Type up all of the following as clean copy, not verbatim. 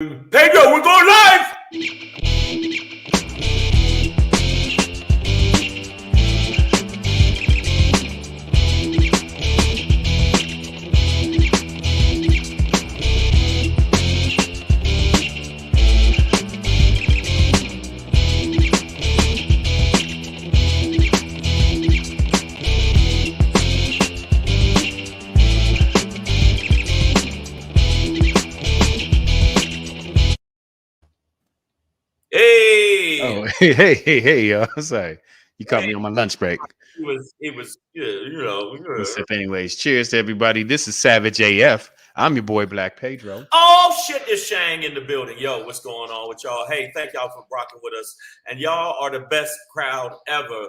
Pedro, we're going live! Hey! Oh, hey, yo. I'm sorry. You caught me on my lunch break. It was, you know. What's up, anyways? Cheers to everybody. This is Savage AF. I'm your boy, Black Pedro. Oh, shit, there's Shang in the building. Yo, what's going on with y'all? Hey, thank y'all for rocking with us. And y'all are the best crowd ever.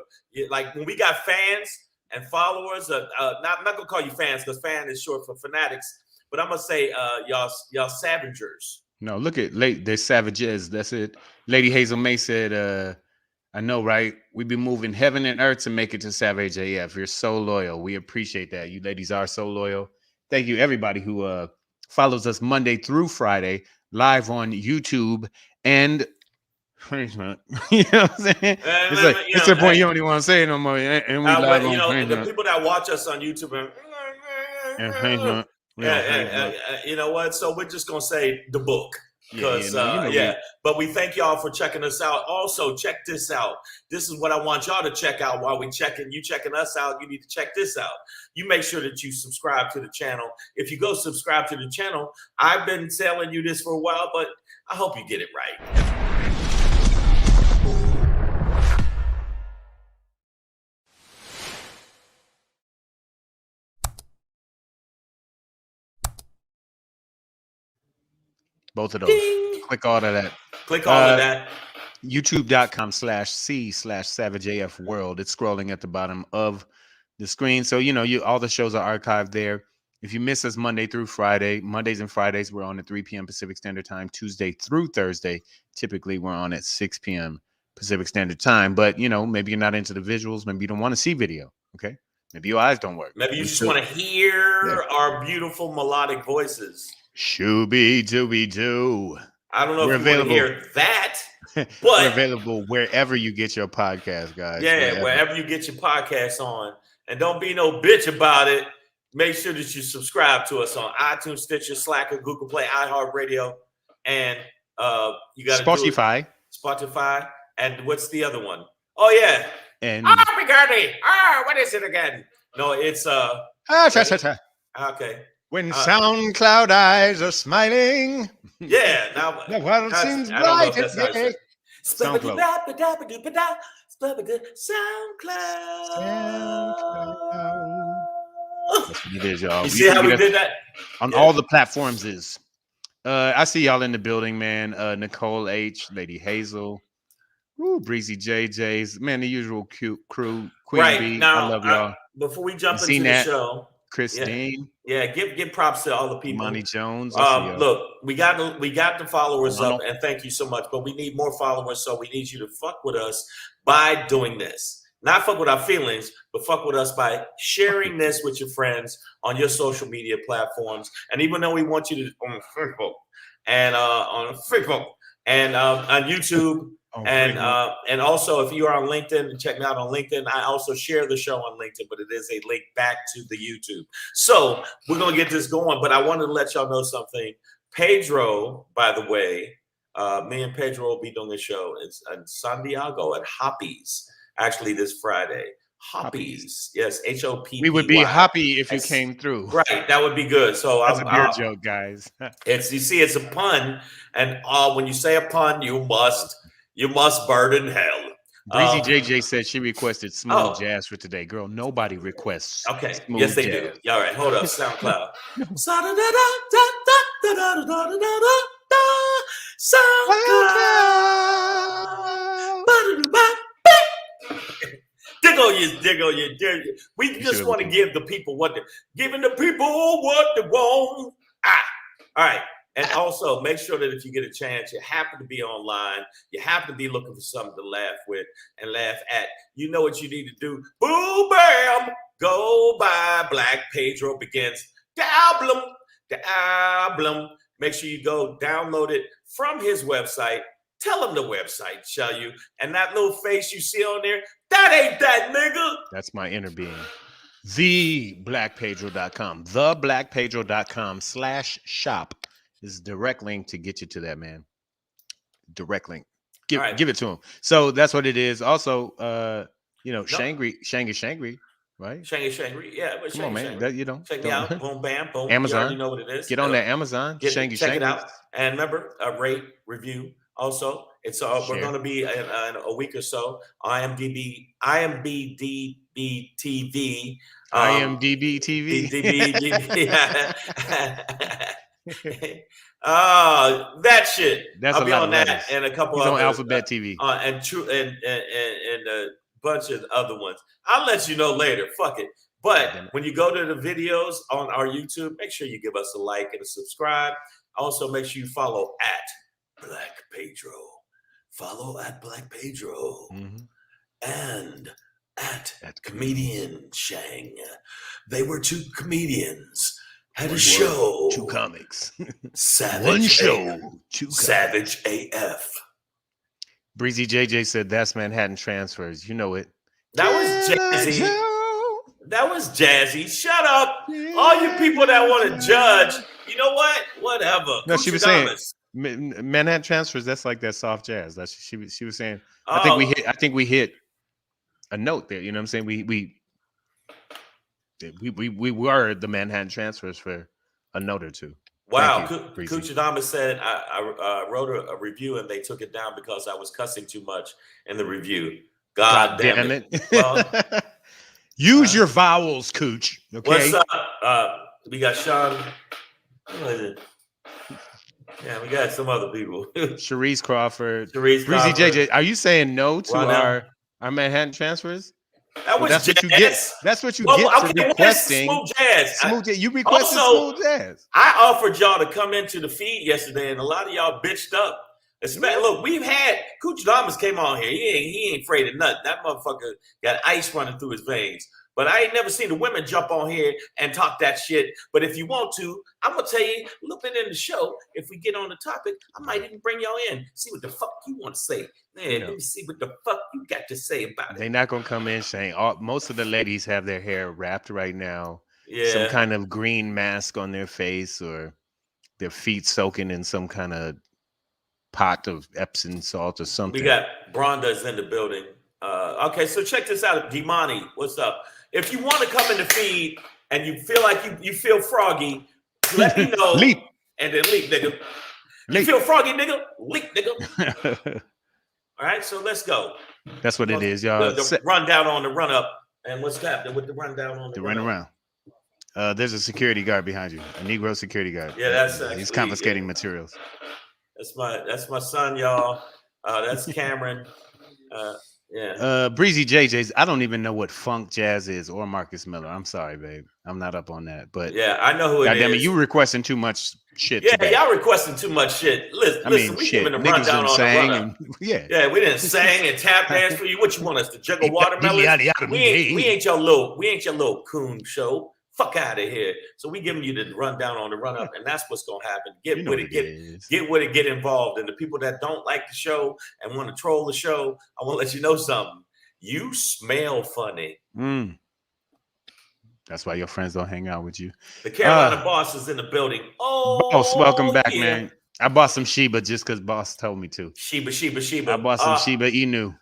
Like, when we got fans and followers, I'm not going to call you fans because fan is short for fanatics, but I'm going to say y'all savagers. No, look at they're savages. That's it. Lady Hazel May said, I know, right? We've been moving heaven and earth to make it to Savage AF. You're so loyal. We appreciate that. You ladies are so loyal. Thank you, everybody who follows us Monday through Friday live on YouTube and Facebook. You know what I'm saying? It's a point you don't even want to say no more. And we live on Facebook. The people that watch us on YouTube and Facebook. You know what? So we're just gonna say the book because But we thank y'all for checking us out. Also, check this out. This is what I want y'all to check out while we checking us out. You need to check this out. You make sure that you subscribe to the channel. If you go subscribe to the channel, I've been telling you this for a while, but I hope you get it right. Both of those. Ding. Click all of that. Click all of that. YouTube.com/C/SavageAF World. It's scrolling at the bottom of the screen. So, all the shows are archived there. If you miss us Monday through Friday, Mondays and Fridays, we're on at 3 p.m. Pacific Standard Time. Tuesday through Thursday, typically we're on at 6 p.m. Pacific Standard Time. But, maybe you're not into the visuals. Maybe you don't want to see video. Okay. Maybe your eyes don't work. Maybe you just want to hear our beautiful melodic voices. Shooby dooby doo. I don't know if you want to hear that, but we're available wherever you get your podcast, guys. Yeah, wherever you get your podcast on. And don't be no bitch about it. Make sure that you subscribe to us on iTunes, Stitcher, Slacker, Google Play, iHeartRadio, and you got Spotify. Spotify. And what's the other one? Oh, yeah. And what is it again? No, it's okay. When SoundCloud eyes are smiling. Yeah, now the world seems bright again. SoundCloud. That's what it is, y'all. You see how we did that? On all the platforms is. I see y'all in the building, man. Nicole H, Lady Hazel. Ooh, Breezy JJ's. Man, the usual cute crew. Queen right. B. Now, I love y'all. Before we jump into the show. Christine. Yeah, give props to all the people. Monty Jones. Look, we got the followers up, and thank you so much. But we need more followers, so we need you to fuck with us by doing this. Not fuck with our feelings, but fuck with us by sharing this with your friends on your social media platforms. And even though we want you to on Facebook and on YouTube. And also, if you are on LinkedIn, check me out on LinkedIn. I also share the show on LinkedIn, but it is a link back to the YouTube. So we're going to get this going, but I wanted to let y'all know something. Pedro, by the way, me and Pedro will be doing a show. It's in San Diego at Hoppy's, actually this Friday. Hoppy's, yes, Hoppy. We would be happy if you came through. Right, that would be good. So that's a beer joke, guys. It's a pun, and when you say a pun, you must burn in hell. Breezy JJ said she requested smooth jazz for today. Girl, nobody requests. Okay, yes they do. All right, hold up, SoundCloud. Diggle you. We just want to give the people giving the people what they want. All right. And also make sure that if you get a chance, you happen to be online, you happen to be looking for something to laugh with and laugh at, you know what you need to do. Boom, bam, go by Black Pedro Begins. The album make sure you go download it from his website. Tell him the website, shall you? And that little face you see on there, that ain't that nigga. That's my inner being. TheBlackPedro.com. TheBlackPedro.com/shop is a direct link to get you to that, man. Direct link. Give it to him. So that's what it is. Also, Shangry, right? Shangry, yeah. But Come on, man. That, check me out. Boom, bam, boom. Amazon. You already know what it is. Get on that Amazon. Check it out. And remember, rate, review. Also, it's we're going to be in a week or so. IMDb TV. IMDb TV. That shit. That's I'll be on that and a couple of on Alphabet TV and a bunch of other ones. I'll let you know later. Fuck it. But when you go to the videos on our YouTube, make sure you give us a like and a subscribe. Also, make sure you follow at Black Pedro. Follow at Black Pedro and at Comedian Shang. They were two comedians. Had a show. Two comics. Savage One show. Savage AF. Breezy JJ said that's Manhattan Transfers. You know it. That was jazzy. That was jazzy. Shut up. All you people that want to judge, you know what? Whatever. No, she was saying Manhattan Transfers, that's like that soft jazz. That's she was saying. I think we hit a note there. You know what I'm saying? We were the Manhattan Transfers for a note or two. Wow. Kuchidama said I wrote a review and they took it down because I was cussing too much in the review. God damn it. Well, use your vowels, Cooch. Okay. What's up? We got Sean. Yeah, we got some other people. Sharice Crawford. Breezy JJ. Are you saying no to our Manhattan Transfers? That was that's jazz. what you get. That's what you get for requesting smooth jazz. You requested smooth jazz. I offered y'all to come into the feed yesterday, and a lot of y'all bitched up. Look, we've had Cooch Damas came on here. He ain't afraid of nothing. That motherfucker got ice running through his veins. But I ain't never seen the women jump on here and talk that shit. But if you want to, I'm gonna tell you a little bit in the show. If we get on the topic, I might even bring y'all in. See what the fuck you want to say. Man, let me see what the fuck you got to say about it. They're not gonna come in saying most of the ladies have their hair wrapped right now. Yeah. Some kind of green mask on their face or their feet soaking in some kind of pot of Epsom salt or something. We got Bronda's in the building. Okay, so check this out. Dimani, what's up? If you want to come in the feed and you feel like you feel froggy, let me know. Leap. And then leap, nigga. You feel froggy, nigga? Leap, nigga. All right, so let's go. That's what it is, y'all. The rundown on the run up. And what's happening with the rundown on the run around? There's a security guard behind you, a Negro security guard. Yeah, that's he's confiscating materials. That's my son, y'all. That's Cameron. Yeah. Breezy JJ's. I don't even know what funk jazz is or Marcus Miller. I'm sorry, babe. I'm not up on that. But yeah, I know who it is. Goddamn it, you requesting too much shit. Yeah, today. y'all requesting too much shit. Listen, we giving a rundown on the run-up. Yeah, we didn't sing and tap dance for you. What you want us to juggle watermelon? We ain't your little coon show. Fuck out of here. So we giving you the rundown on the run up, and that's what's gonna happen. Get with it, get involved. And the people that don't like the show and want to troll the show, I want to let you know something. You smell funny. That's why your friends don't hang out with you. The Carolina boss is in the building. Boss, welcome back, man. I bought some Sheba just because boss told me to. Sheba. I bought some Sheba Inu.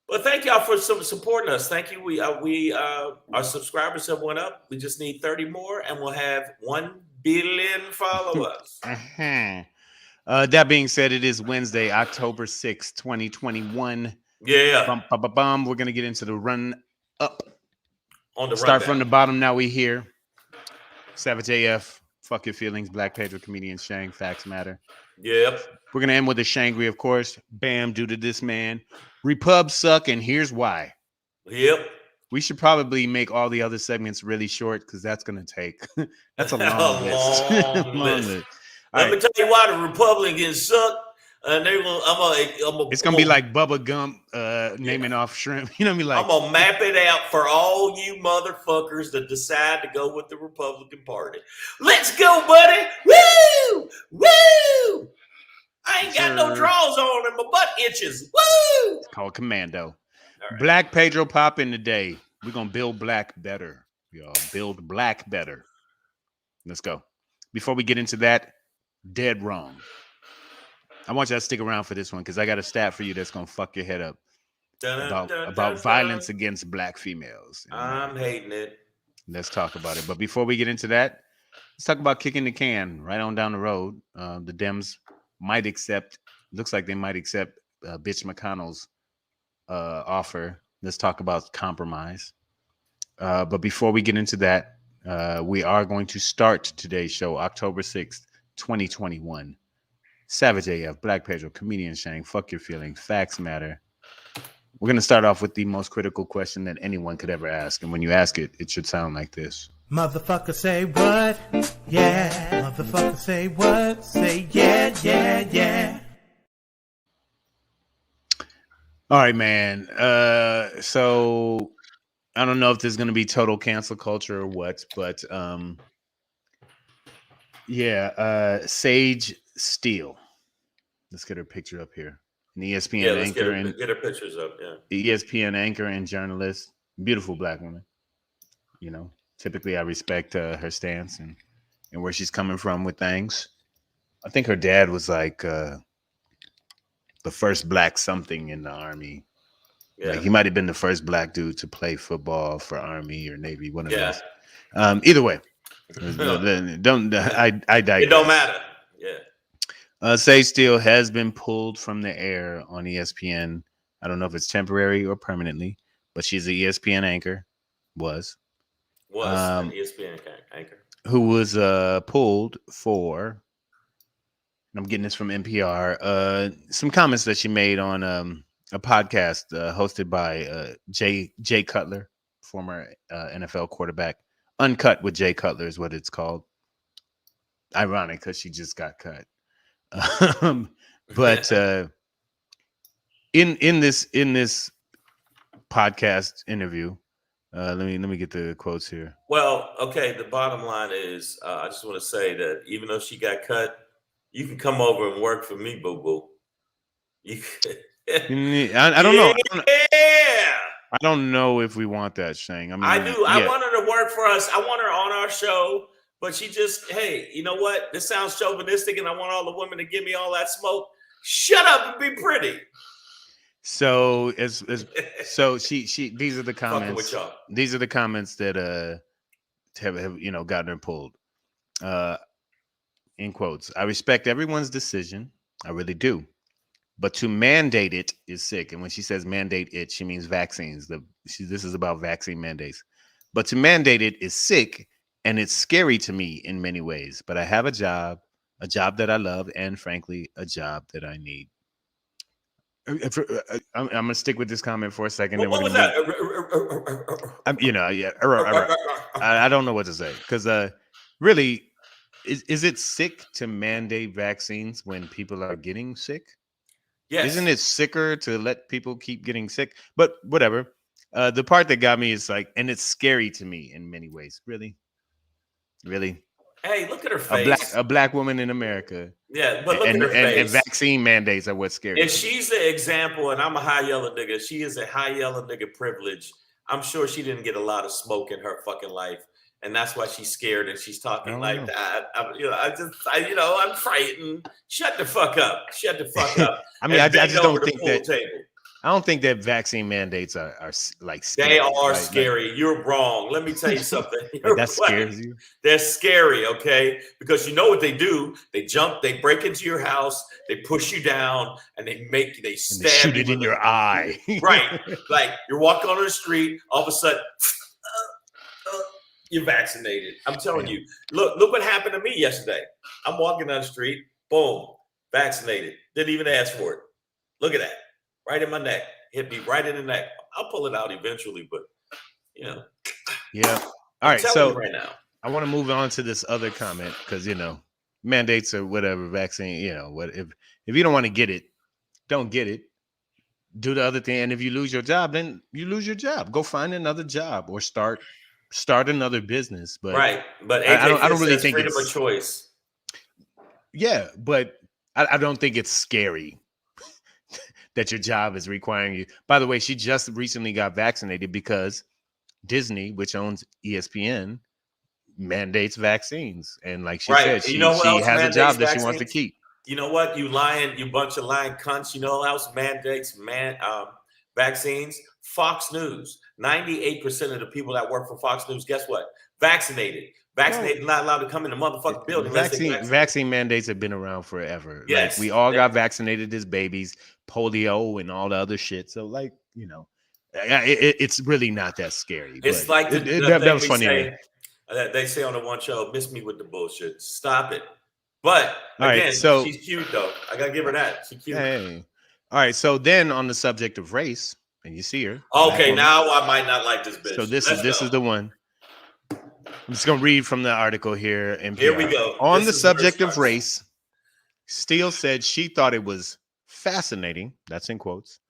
Well, thank y'all for supporting us. Thank you. Our subscribers have went up. We just need 30 more, and we'll have 1 billion followers. That being said, it is Wednesday, October 6th, 2021. Yeah. We're gonna get into the run up. On the start from the bottom. Now we here. Savage AF. Fuck your feelings. Black Pedro, comedian Shang. Facts matter. Yep. We're gonna end with a Shangry, of course. Bam, due to this man. Repubs suck, and here's why. Yep. We should probably make all the other segments really short because that's gonna take. That's a long list. Let me tell you why the Republicans suck. And they will. It's gonna be like Bubba Gump naming off shrimp. You know what I mean? Like I'm gonna map it out for all you motherfuckers that decide to go with the Republican Party. Let's go, buddy! Woo! Woo! I ain't got no drawers on and my butt itches. Woo! It's called Commando. Right. Black Pedro popping today. We're gonna build black better, y'all. Build black better. Let's go. Before we get into that, dead wrong. I want you to stick around for this one because I got a stat for you that's gonna fuck your head up about violence against black females. I'm hating it. Let's talk about it. But before we get into that, let's talk about kicking the can right on down the road. The Dems might accept. Looks like they might accept bitch McConnell's offer. Let's talk about compromise. But before we get into that, we are going to start today's show, October 6th, 2021. Savage AF, Black Pedro, comedian Shang, fuck your feelings, facts matter. We're going to start off with the most critical question that anyone could ever ask. And when you ask it, it should sound like this. Motherfucker say what? Yeah. Motherfucker say what? Say yeah, yeah, yeah. All right, man. So I don't know if there's going to be total cancel culture or what, but Sage Steele. Let's get her picture up here. An ESPN anchor and get her pictures up. Yeah, ESPN anchor and journalist, beautiful black woman. You know, typically I respect her stance and where she's coming from with things. I think her dad was like the first black something in the Army. Yeah. Like he might have been the first black dude to play football for Army or Navy, one of those. Either way, I digress. It don't matter. Yeah. Sage Steele has been pulled from the air on ESPN. I don't know if it's temporary or permanently, but she's an ESPN anchor. Was an ESPN anchor who was pulled for. I'm getting this from NPR. Some comments that she made on a podcast hosted by Jay Cutler, former NFL quarterback. Uncut with Jay Cutler is what it's called. Ironic because she just got cut. But in this podcast interview, let me get the quotes here. Well, okay. The bottom line is, I just want to say that even though she got cut, you can come over and work for me, boo boo. I don't know. I don't know if we want that, Shang. I mean, I do. I want her to work for us. I want her on our show. But she just, hey, you know what? This sounds chauvinistic, and I want all the women to give me all that smoke. Shut up and be pretty. So so she these are the comments. These are the comments that have gotten her pulled. In quotes, I respect everyone's decision. I really do. But to mandate it is sick. And when she says mandate it, she means vaccines. This is about vaccine mandates. But to mandate it is sick. And it's scary to me in many ways, but I have a job that I love, and frankly, a job that I need. I'm going to stick with this comment for a second. What was that? I don't know what to say because really, is it sick to mandate vaccines when people are getting sick? Yes. Isn't it sicker to let people keep getting sick? But whatever. The part that got me is like, and it's scary to me in many ways. Really? Hey, look at her face. A black woman in America. Yeah, but look at her face. And vaccine mandates are what's scary. And she's the example, and I'm a high yellow nigga. She is a high yellow nigga privilege. I'm sure she didn't get a lot of smoke in her fucking life. And that's why she's scared and she's talking like that. I'm frightened. Shut the fuck up. Shut the fuck up. I mean, I just don't think that. Table. I don't think that vaccine mandates are like scary. They are scary. You're wrong. Let me tell you something. That scares you? They're scary, okay? Because you know what they do? They jump, they break into your house, they push you down, and they stab you. Shoot it in your eye. Right. Like you're walking on the street, all of a sudden, you're vaccinated. I'm telling you. Look what happened to me yesterday. I'm walking down the street, boom, vaccinated. Didn't even ask for it. Look at that. Right in my neck. Hit me right in the neck. I'll pull it out eventually, but Yeah. All right. So right now, I want to move on to this other comment because mandates or whatever vaccine, what if you don't want to get it, don't get it. Do the other thing, and if you lose your job, then you lose your job. Go find another job or start another business. But right. But I AJ don't really says think freedom of it's choice. yeah, but I don't think it's scary that your job is requiring you. By the way, she just recently got vaccinated because Disney, which owns ESPN, mandates vaccines. And like she Right. said, You know who she else has a mandates job that she wants to vaccines? keep. You know what? You lying, you bunch of lying cunts. You know who else mandates vaccines? Fox News. 98% of the people that work for Fox News, guess what? Vaccinated. Vaccinated, not allowed to come in the motherfucking building unless they vaccinated. Vaccine mandates have been around forever. Yes. Like we all got vaccinated as babies, polio and all the other shit. So like, it's really not that scary. It's but like that was funny. They say on the one show, miss me with the bullshit. Stop it. But all again, right, so she's cute though. I gotta give her that. She's cute. Hey. All right. So then on the subject of race, and you see her. Okay, now I might not like this bitch. So this is the one. I'm just gonna read from the article here. NPR. Here we go. On the subject of race, Steele said she thought it was fascinating, that's in quotes,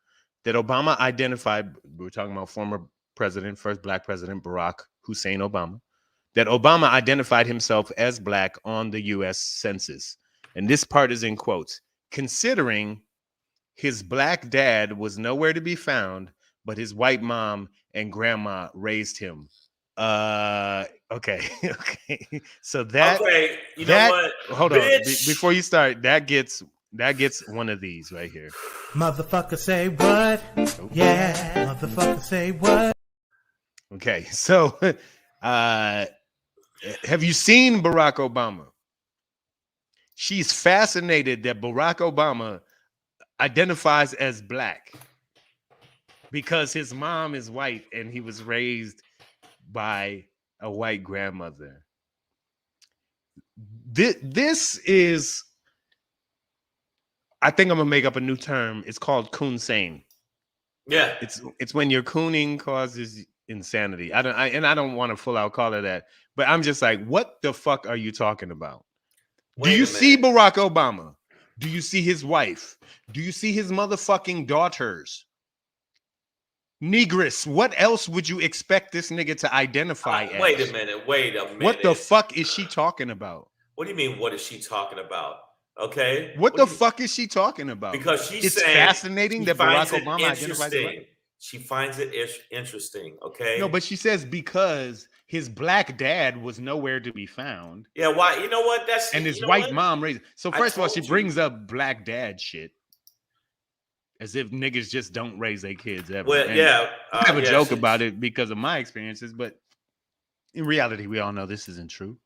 that Obama identified, we're talking about former president, first black president, Barack Hussein Obama, that Obama identified himself as black on the U.S. Census. And this part is in quotes, considering his black dad was nowhere to be found, but his white mom and grandma raised him. Okay. So that you know what? Hold on. Before you start, that gets one of these right here. Motherfucker say what? Oh. Yeah. Motherfucker say what? Okay. So have you seen Barack Obama? She's fascinated that Barack Obama identifies as black because his mom is white and he was raised by a white grandmother. This is, I think I'm gonna make up a new term. It's called coonsane. Yeah, it's when your cooning causes insanity. I don't want to full out call it that, but I'm just like, what the fuck are you talking about? Do you see Barack Obama? Do you see his wife? Do you see his motherfucking daughters? Negress, what else would you expect this nigga to identify as? Wait a minute. What the fuck is she talking about? What do you mean, what is she talking about? Okay. What the fuck is she talking about? Because it's fascinating that Barack Obama identifies as black. She finds it interesting, okay? No, but she says because his black dad was nowhere to be found. Yeah, why? You know what? And his white mom raised. So first of all, she brings up black dad shit. As if niggas just don't raise their kids ever. Well, I have a joke about it because of my experiences, but in reality, we all know this isn't true,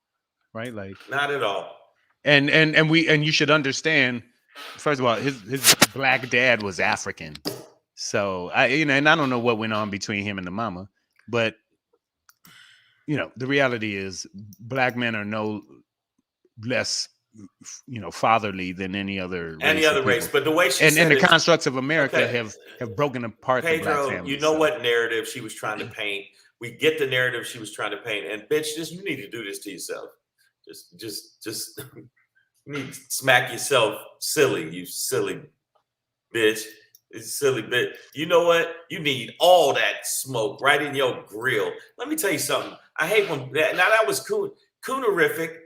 right? Like, not at all. And you should understand. First of all, his black dad was African, so and I don't know what went on between him and the mama, but the reality is black men are no less fatherly than any other race. But the way she and the constructs of America have broken apart Pedro, the black family. You know what narrative she was trying to paint? We get the narrative she was trying to paint, and bitch, you need to do this to yourself. Just you need to smack yourself silly, you silly bitch. It's silly bitch. You know what? You need all that smoke right in your grill. Let me tell you something. I hate when that was coonerific,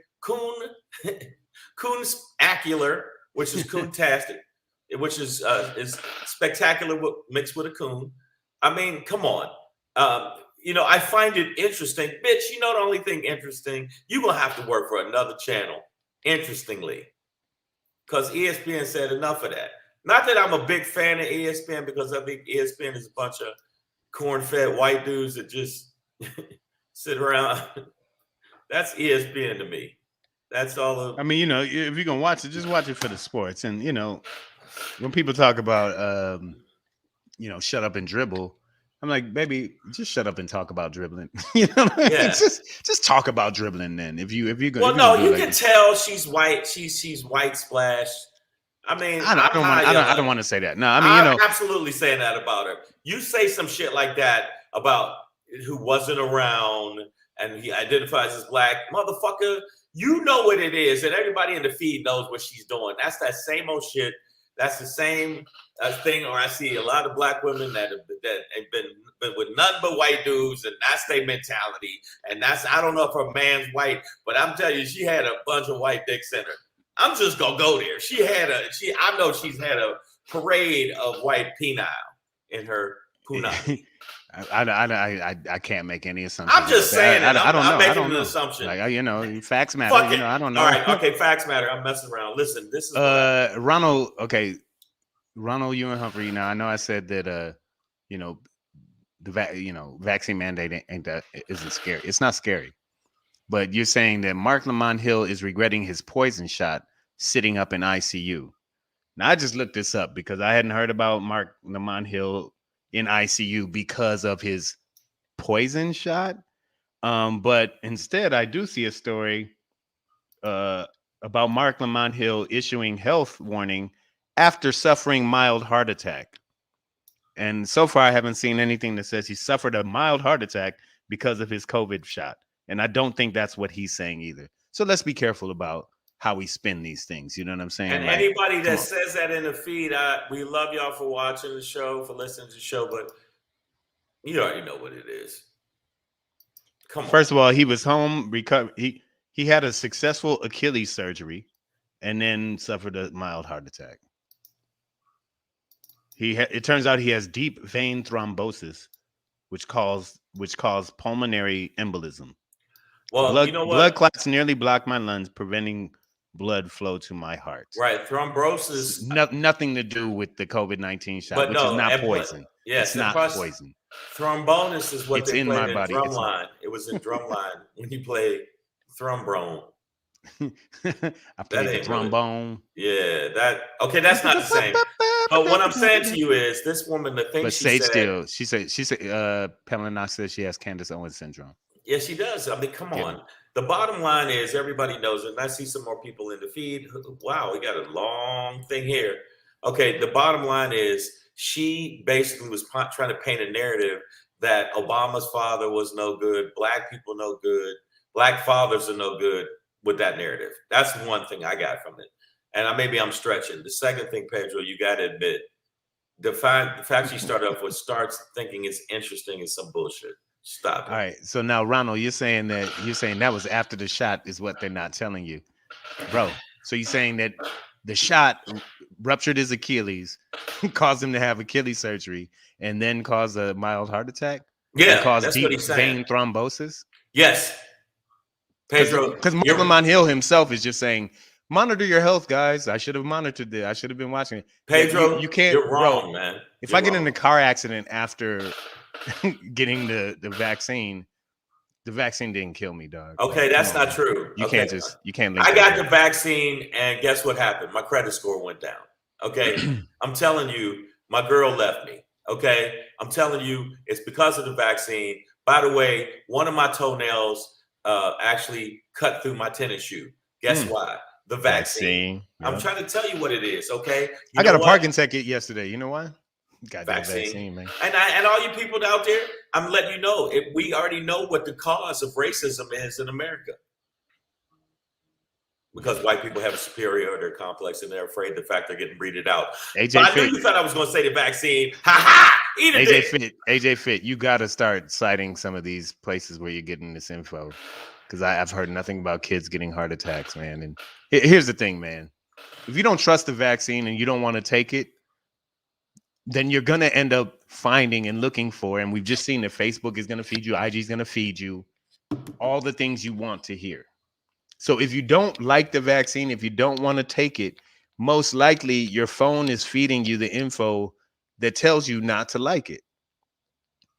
coons-acular, which is coontastic, which is spectacular mixed with a coon. I mean, come on. I find it interesting. Bitch, the only thing interesting, you're going to have to work for another channel, interestingly, because ESPN said enough of that. Not that I'm a big fan of ESPN, because I think ESPN is a bunch of corn-fed white dudes that just sit around. That's ESPN to me. That's all. I mean, if you're going to watch it, just watch it for the sports. And, when people talk about, shut up and dribble, I'm like, baby, just shut up and talk about dribbling. Just talk about dribbling then. If you go. Well, no, you can tell she's white. She's white splash. I mean, I don't want to say that. No, I mean, I'm absolutely saying that about her. You say some shit like that about who wasn't around and he identifies as black, motherfucker. You know what it is, and everybody in the feed knows what she's doing. That's that same old shit. That's the same thing. Or I see a lot of black women that have been with nothing but white dudes, and that's their mentality. And that's, I don't know if her man's white, but I'm telling you, she had a bunch of white dicks in her. I'm just gonna go there. I know she's had a parade of white penile in her punani. I can't make any assumptions. I'm just saying it. I don't know. I'm making I don't an know. assumption. Like, facts matter. Fuck it. I don't know. All right. Okay. Facts matter. I'm messing around. Listen, this is Ronald. Okay, Ronald Ewan Humphrey. Now I know I said that. Vaccine mandate isn't scary. It's not scary. But you're saying that Mark Lamont Hill is regretting his poison shot sitting up in ICU. Now, I just looked this up because I hadn't heard about Mark Lamont Hill in ICU because of his poison shot. But instead, I do see a story about Mark Lamont Hill issuing health warning after suffering mild heart attack. And so far, I haven't seen anything that says he suffered a mild heart attack because of his COVID shot. And I don't think that's what he's saying either. So let's be careful about how we spin these things. You know what I'm saying? And anybody that says that in the feed, we love y'all for watching the show, for listening to the show, but you already know what it is. Come on. First of all, he was home, recovered. He had a successful Achilles surgery and then suffered a mild heart attack. It turns out he has deep vein thrombosis, which caused pulmonary embolism. Well, blood, you know what? Blood clots nearly blocked my lungs, preventing blood flow to my heart. Right, thrombosis. Nothing to do with the COVID-19 shot, which is not poison. Yes, it's not poison. Thrombosis is what they in played my in body. drumline. It was in drumline when he played trombone. I played the trombone. Really, that's not the same. But what I'm saying to you is, this woman, the thing but she said, she said, Pamela Knox says she has Candace Owens syndrome. Yeah, she does. I mean, come on. The bottom line is, everybody knows it. And I see some more people in the feed. Wow, we got a long thing here. Okay, the bottom line is, she basically was trying to paint a narrative that Obama's father was no good, black people no good, black fathers are no good with that narrative. That's one thing I got from it. And maybe I'm stretching. The second thing, Pedro, you got to admit, the fact she started off with starts thinking it's interesting is some bullshit. Stop it. All right. So now, Ronald, you're saying that was after the shot is what they're not telling you, bro. So you're saying that the shot ruptured his Achilles, caused him to have Achilles surgery, and then caused a mild heart attack? Yeah, caused that's deep what he's saying. Vein thrombosis? Yes. Pedro, because Mark Lamont Hill himself is just saying, monitor your health, guys. I should have monitored it. I should have been watching it. Pedro, you can't. You're wrong, bro, man. If I get in a car accident after getting the vaccine didn't kill me, dog. Okay, that's not true. You can't link I got the vaccine, and guess what happened? My credit score went down. Okay, I'm telling you, my girl left me. Okay, I'm telling you, it's because of the vaccine. By the way, one of my toenails actually cut through my tennis shoe. Guess why? The vaccine. Yep. I'm trying to tell you what it is. Okay, I got a parking ticket yesterday. You know why? Got that vaccine, man. And all you people out there, I'm letting you know, we already know what the cause of racism is in America. Because white people have a superiority complex and they're afraid of the fact they're getting breeded out. I knew you thought I was going to say the vaccine. Ha ha! AJ Fit, you got to start citing some of these places where you're getting this info. Because I've heard nothing about kids getting heart attacks, man. And here's the thing, man. If you don't trust the vaccine and you don't want to take it, then you're going to end up finding and looking for, and we've just seen that Facebook is going to feed you, IG is going to feed you all the things you want to hear. So if you don't like the vaccine, if you don't want to take it, most likely your phone is feeding you the info that tells you not to like it.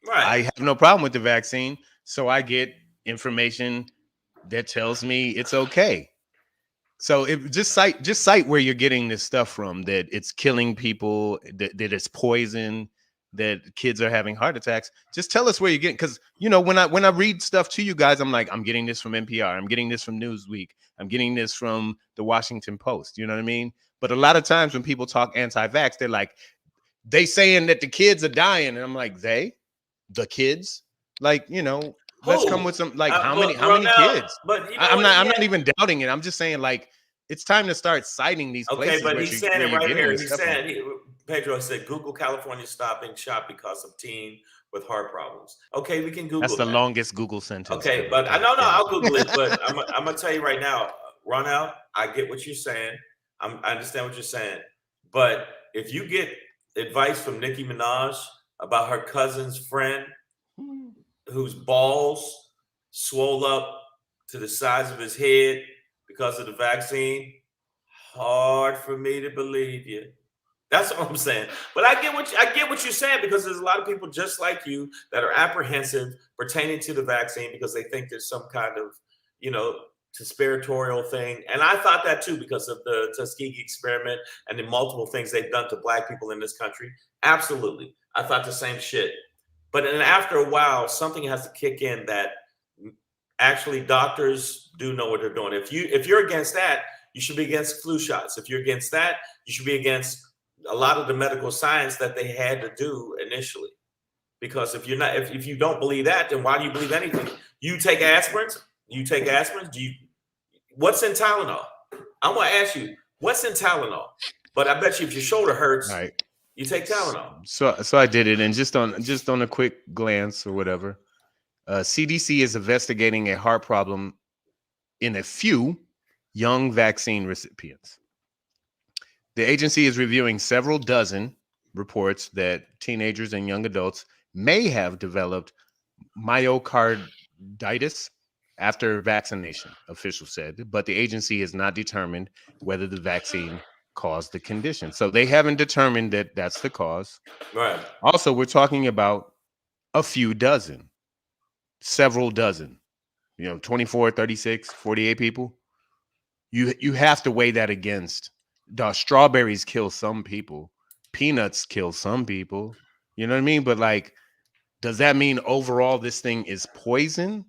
Right. I have no problem with the vaccine, so I get information that tells me it's okay. So just cite where you're getting this stuff from, that it's killing people, that it's poison, that kids are having heart attacks. Just tell us where you're getting, because when I read stuff to you guys, I'm like, I'm getting this from NPR, I'm getting this from Newsweek, I'm getting this from the Washington Post. You know what I mean? But a lot of times when people talk anti-vax, they're like, they saying that the kids are dying, and I'm like, the kids, like, let's Who? come with some like how But many Ronell, kids? But you know I'm what? not even doubting it. I'm just saying like it's time to start citing these Okay, places but where he's saying it you're right getting here. this He's stuff from. saying, Pedro said, Google California stopping shop because of teen with heart problems. Okay, we can That's Google the that. longest Google sentence Okay, ever. but I God no, damn it. I'll Google it. But I'm gonna tell you right now, Ronell, I get what you're saying. I understand what you're saying. But if you get advice from Nicki Minaj about her cousin's friend whose balls swole up to the size of his head because of the vaccine, hard for me to believe you. That's what I'm saying. But I get what you're saying, because there's a lot of people just like you that are apprehensive pertaining to the vaccine because they think there's some kind of, conspiratorial thing. And I thought that too because of the Tuskegee experiment and the multiple things they've done to black people in this country. Absolutely. I thought the same shit. But then after a while, something has to kick in that actually doctors do know what they're doing. If you're against that, you should be against flu shots. If you're against that, you should be against a lot of the medical science that they had to do initially. Because if you're not, if you don't believe that, then why do you believe anything? You take aspirins. What's in Tylenol? I'm gonna ask you, what's in Tylenol? But I bet you if your shoulder hurts, All right. you take Tylenol. So I did it, and just on a quick glance or whatever, CDC is investigating a heart problem in a few young vaccine recipients. The agency is reviewing several dozen reports that teenagers and young adults may have developed myocarditis after vaccination, officials said, but the agency has not determined whether the vaccine caused the condition. So they haven't determined that that's the cause. Right. Also, we're talking about a few dozen, several dozen, 24, 36, 48 people. You have to weigh that against the strawberries kill some people, peanuts kill some people. You know what I mean? But like, does that mean overall this thing is poison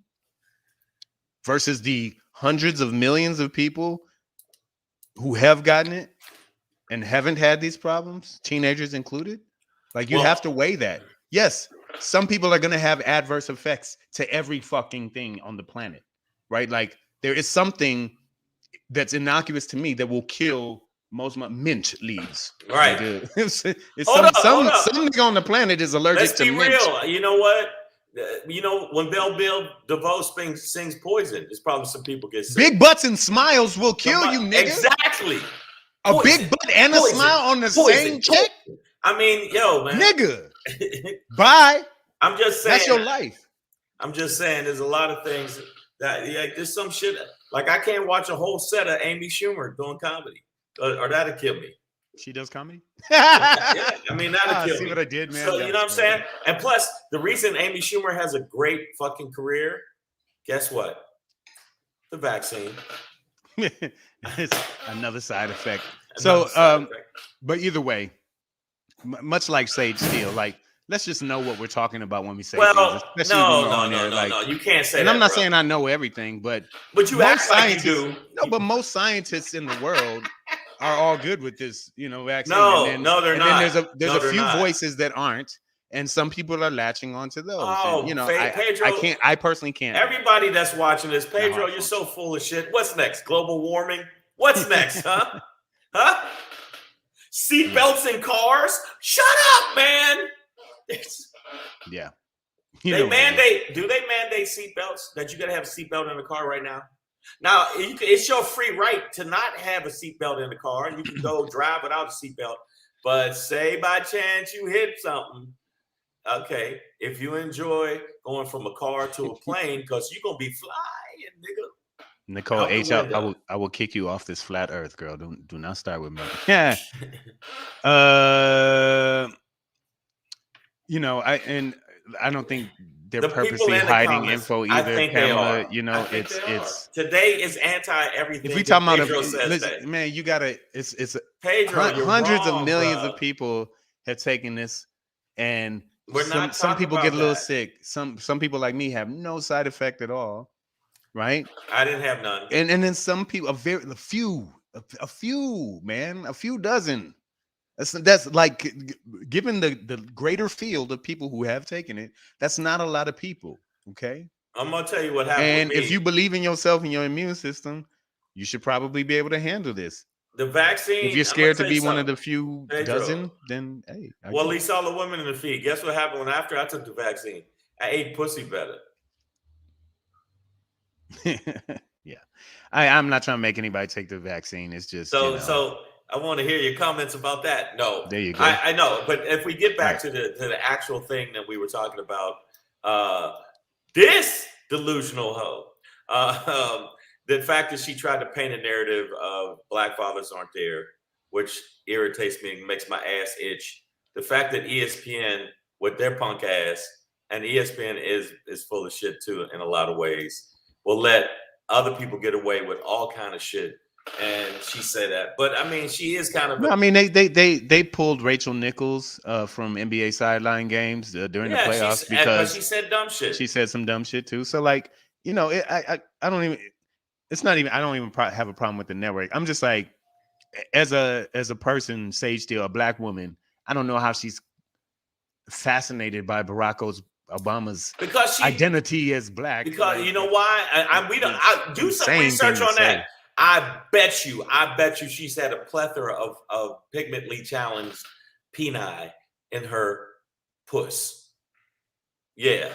versus the hundreds of millions of people who have gotten it and haven't had these problems, teenagers included? Like, you have to weigh that. Yes, some people are going to have adverse effects to every fucking thing on the planet, right? Like, there is something that's innocuous to me that will kill most of my mint leaves. Right. Like, some nigga on the planet is allergic Let's to be mint. real. You know what? When Bill DeVoe sings Poison, there's probably some people get sick. Big butts and smiles will kill you, nigga. Exactly. A big butt and a smile on the same chick? I mean, yo, man. Nigga. Bye. I'm just saying. That's your life. I'm just saying there's a lot of things that, there's some shit. Like, I can't watch a whole set of Amy Schumer doing comedy, or that'll kill me. She does comedy? Yeah, I mean, that'll kill me. See what I did, man? So, you know what I'm saying? And plus, the reason Amy Schumer has a great fucking career, guess what? The vaccine. It's another side effect. But either way, much like Sage Steele, like, let's just know what we're talking about when we say things. No. You can't say that. And I'm not saying I know everything, but you act like you do. No, but most scientists in the world are all good with this, vaccine. No, they're not. And then there's a few voices that aren't, and some people are latching onto those. Oh, and, Pedro, I personally can't. Everybody that's watching this, Pedro, you're so full of shit. What's next? Global warming? What's next, huh? Huh? Seatbelts in cars? Shut up, man. Yeah. Do they mandate seatbelts? That you gotta have a seatbelt in the car right now? Now, it's your free right to not have a seatbelt in the car. You can go drive without a seatbelt. But say by chance you hit something, okay, if you enjoy going from a car to a plane, because you're gonna be flying, nigga. Nicole H, I will kick you off this flat earth, girl. Do not start with me. Yeah. I don't think they're purposely hiding info either, Pamela. It's today is anti-everything. If we talking about man, you gotta. It's Pedro, hundreds of millions of people have taken this, and some people get a little sick. Some people like me have no side effect at all. Right? I didn't have none. And then some people, a few dozen. That's like, given the greater field of people who have taken it, that's not a lot of people. Okay. I'm gonna tell you what happened And with me. if you believe in yourself and your immune system, you should probably be able to handle this. The vaccine. If you're I'm gonna scared to tell you be one of something, the few Pedro. dozen, then hey. Well, at least all the women in the feed. Guess what happened when after I took the vaccine? I ate pussy better. Yeah, I'm not trying to make anybody take the vaccine. It's just so I want to hear your comments about that. No, there you go. I know, but if we get back to the actual thing that we were talking about, this delusional hoe, the fact that she tried to paint a narrative of black fathers aren't there, which irritates me and makes my ass itch. The fact that ESPN with their punk ass, and ESPN is full of shit too in a lot of ways, will let other people get away with all kind of shit. And she said that, but I mean, she is kind of. No, I mean, they pulled Rachel Nichols from NBA sideline games during the playoffs because she said dumb shit. She said some dumb shit too. So like, I don't even. It's not even. I don't even have a problem with the network. I'm just like, as a person, Sage Steele, a black woman, I don't know how she's fascinated by Barack Obama's identity as black. Because you know why? We don't. I do some research on that. I bet you she's had a plethora of pigmentally challenged peni in her puss. Yeah,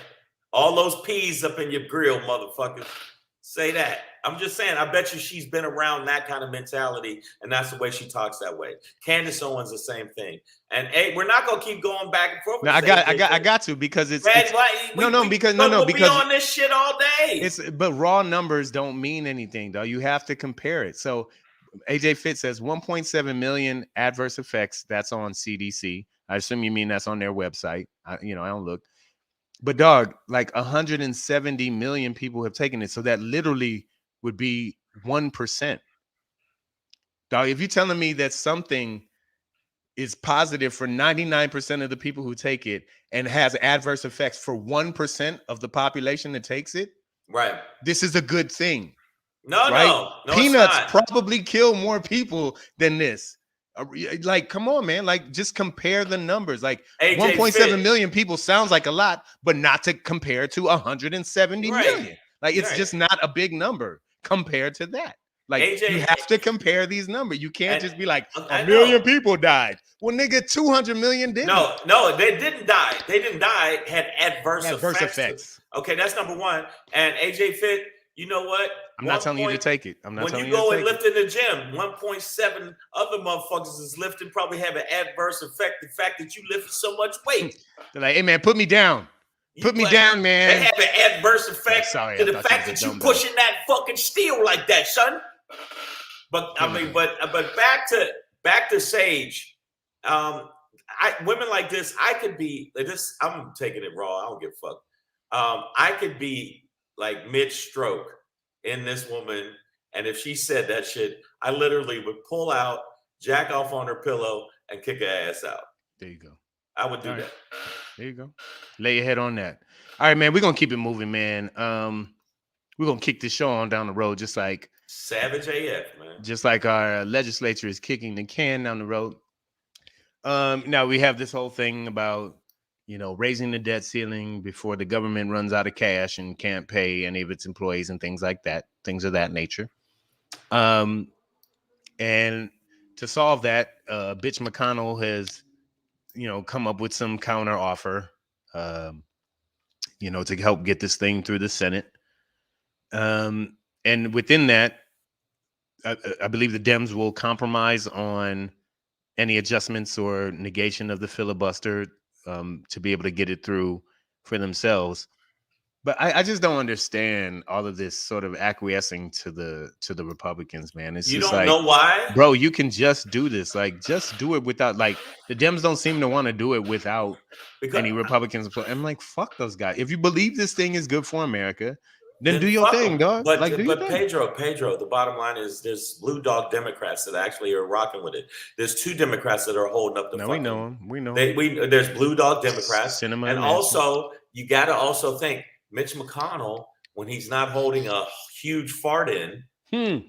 all those peas up in your grill, motherfuckers. Say that. I'm just saying, I bet you she's been around that kind of mentality, and that's the way she talks that way. Candace Owens, the same thing. And hey, we're not gonna keep going back and forth. No, I got to because it's we'll be on this shit all day. But raw numbers don't mean anything, though. You have to compare it. So AJ Fitz says 1.7 million adverse effects. That's on CDC. I assume you mean that's on their website. I don't look. But dog, like 170 million people have taken it. So that literally would be 1%. Dog, if you're telling me that something is positive for 99% of the people who take it and has adverse effects for 1% of the population that takes it, right? This is a good thing. No, Peanuts probably kill more people than this. Like, come on, man. Like, just compare the numbers. Like, 1.7 million people sounds like a lot, but not to compare to 170 million. Like, it's just not a big number compared to that. Like, you have to compare these numbers. You can't just be like, a million people died. Well, nigga, 200 million didn't. No, they didn't die. They didn't die. Had adverse effects. Okay, that's number one. And AJ Fit, you know what? I'm not telling you to take it. I'm not telling you to take it. When you go and lift in the gym, 1.7 other motherfuckers is lifting probably have an adverse effect. The fact that you lifted so much weight. They're like, hey, man, put me down. Put me down, man. They have an adverse effect to the fact that you pushing that fucking steel like that, son. But I mean, but back to Sage. Women like this, I could be this. I'm taking it raw. I don't give a fuck. I could be like mid-stroke in this woman, and if she said that shit, I literally would pull out, jack off on her pillow, and kick her ass out. There you go. I would do that. There you go. Lay your head on that. All right, man. We're gonna keep it moving, man. We're gonna kick this show on down the road, just like Savage AF, man. Just like our legislature is kicking the can down the road. Now we have this whole thing about, raising the debt ceiling before the government runs out of cash and can't pay any of its employees and things like that, things of that nature. And to solve that, bitch McConnell has, come up with some counter offer, to help get this thing through the Senate. And within that, I believe the Dems will compromise on any adjustments or negation of the filibuster to be able to get it through for themselves. But I just don't understand all of this sort of acquiescing to the Republicans, man. It's you just don't know why, bro. You can just do this, like just do it without. Like the Dems don't seem to want to do it without any Republicans. I'm like, fuck those guys. If you believe this thing is good for America, then do your thing, dog. But Pedro, the bottom line is there's blue dog Democrats that actually are rocking with it. There's two Democrats that are holding up the. No, we know them. We know. There's blue dog Democrats, Cinema and also you got to also think Mitch McConnell when he's not holding a huge fart in. And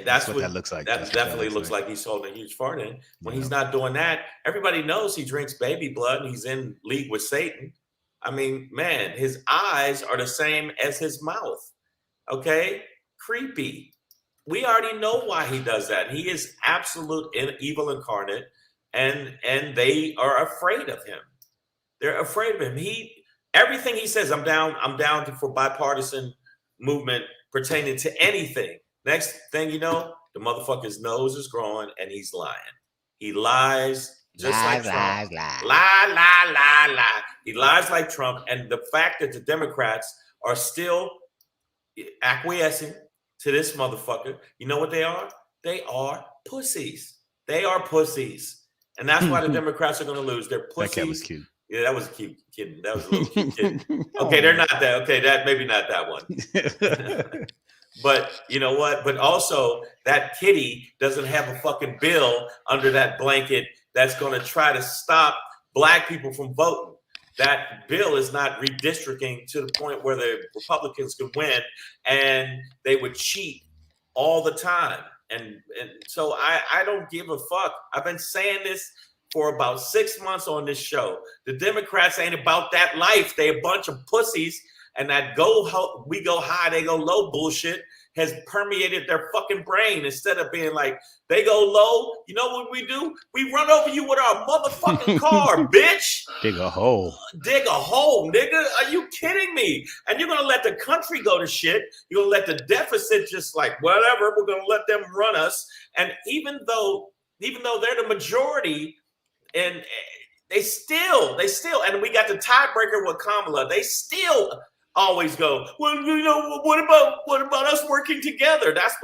that's what that looks like. That definitely looks like he's holding a huge fart in. When he's not doing that, everybody knows he drinks baby blood and he's in league with Satan. I mean, man, his eyes are the same as his mouth. Okay, creepy. We already know why he does that. He is absolute evil incarnate, and they are afraid of him. They're afraid of him. Everything he says, I'm down for bipartisan movement pertaining to anything. Next thing you know, the motherfucker's nose is growing and he's lying. He lies just like Trump. Lie. He lies like Trump. And the fact that the Democrats are still acquiescing to this motherfucker, you know what they are? They are pussies. They are pussies. And that's why the Democrats are going to lose. They're pussies. That cat was cute. Yeah, that was a cute kitten. That was a little cute kitten. Okay, they're not that. Okay, that maybe not that one. But you know what? But also that kitty doesn't have a fucking bill under that blanket that's going to try to stop black people from voting. That bill is not redistricting to the point where the Republicans could win, and they would cheat all the time. And so I don't give a fuck. I've been saying this for about 6 months on this show. The Democrats ain't about that life. They a bunch of pussies. And that we go high, they go low bullshit has permeated their fucking brain. Instead of being like, they go low, you know what we do? We run over you with our motherfucking car, bitch. Dig a hole. Dig a hole, nigga. Are you kidding me? And you're going to let the country go to shit. You're going to let the deficit just like, whatever, we're going to let them run us. And even though they're the majority, and they still, and we got the tiebreaker with Kamala, they still always go, well, you know, what about us working together? That's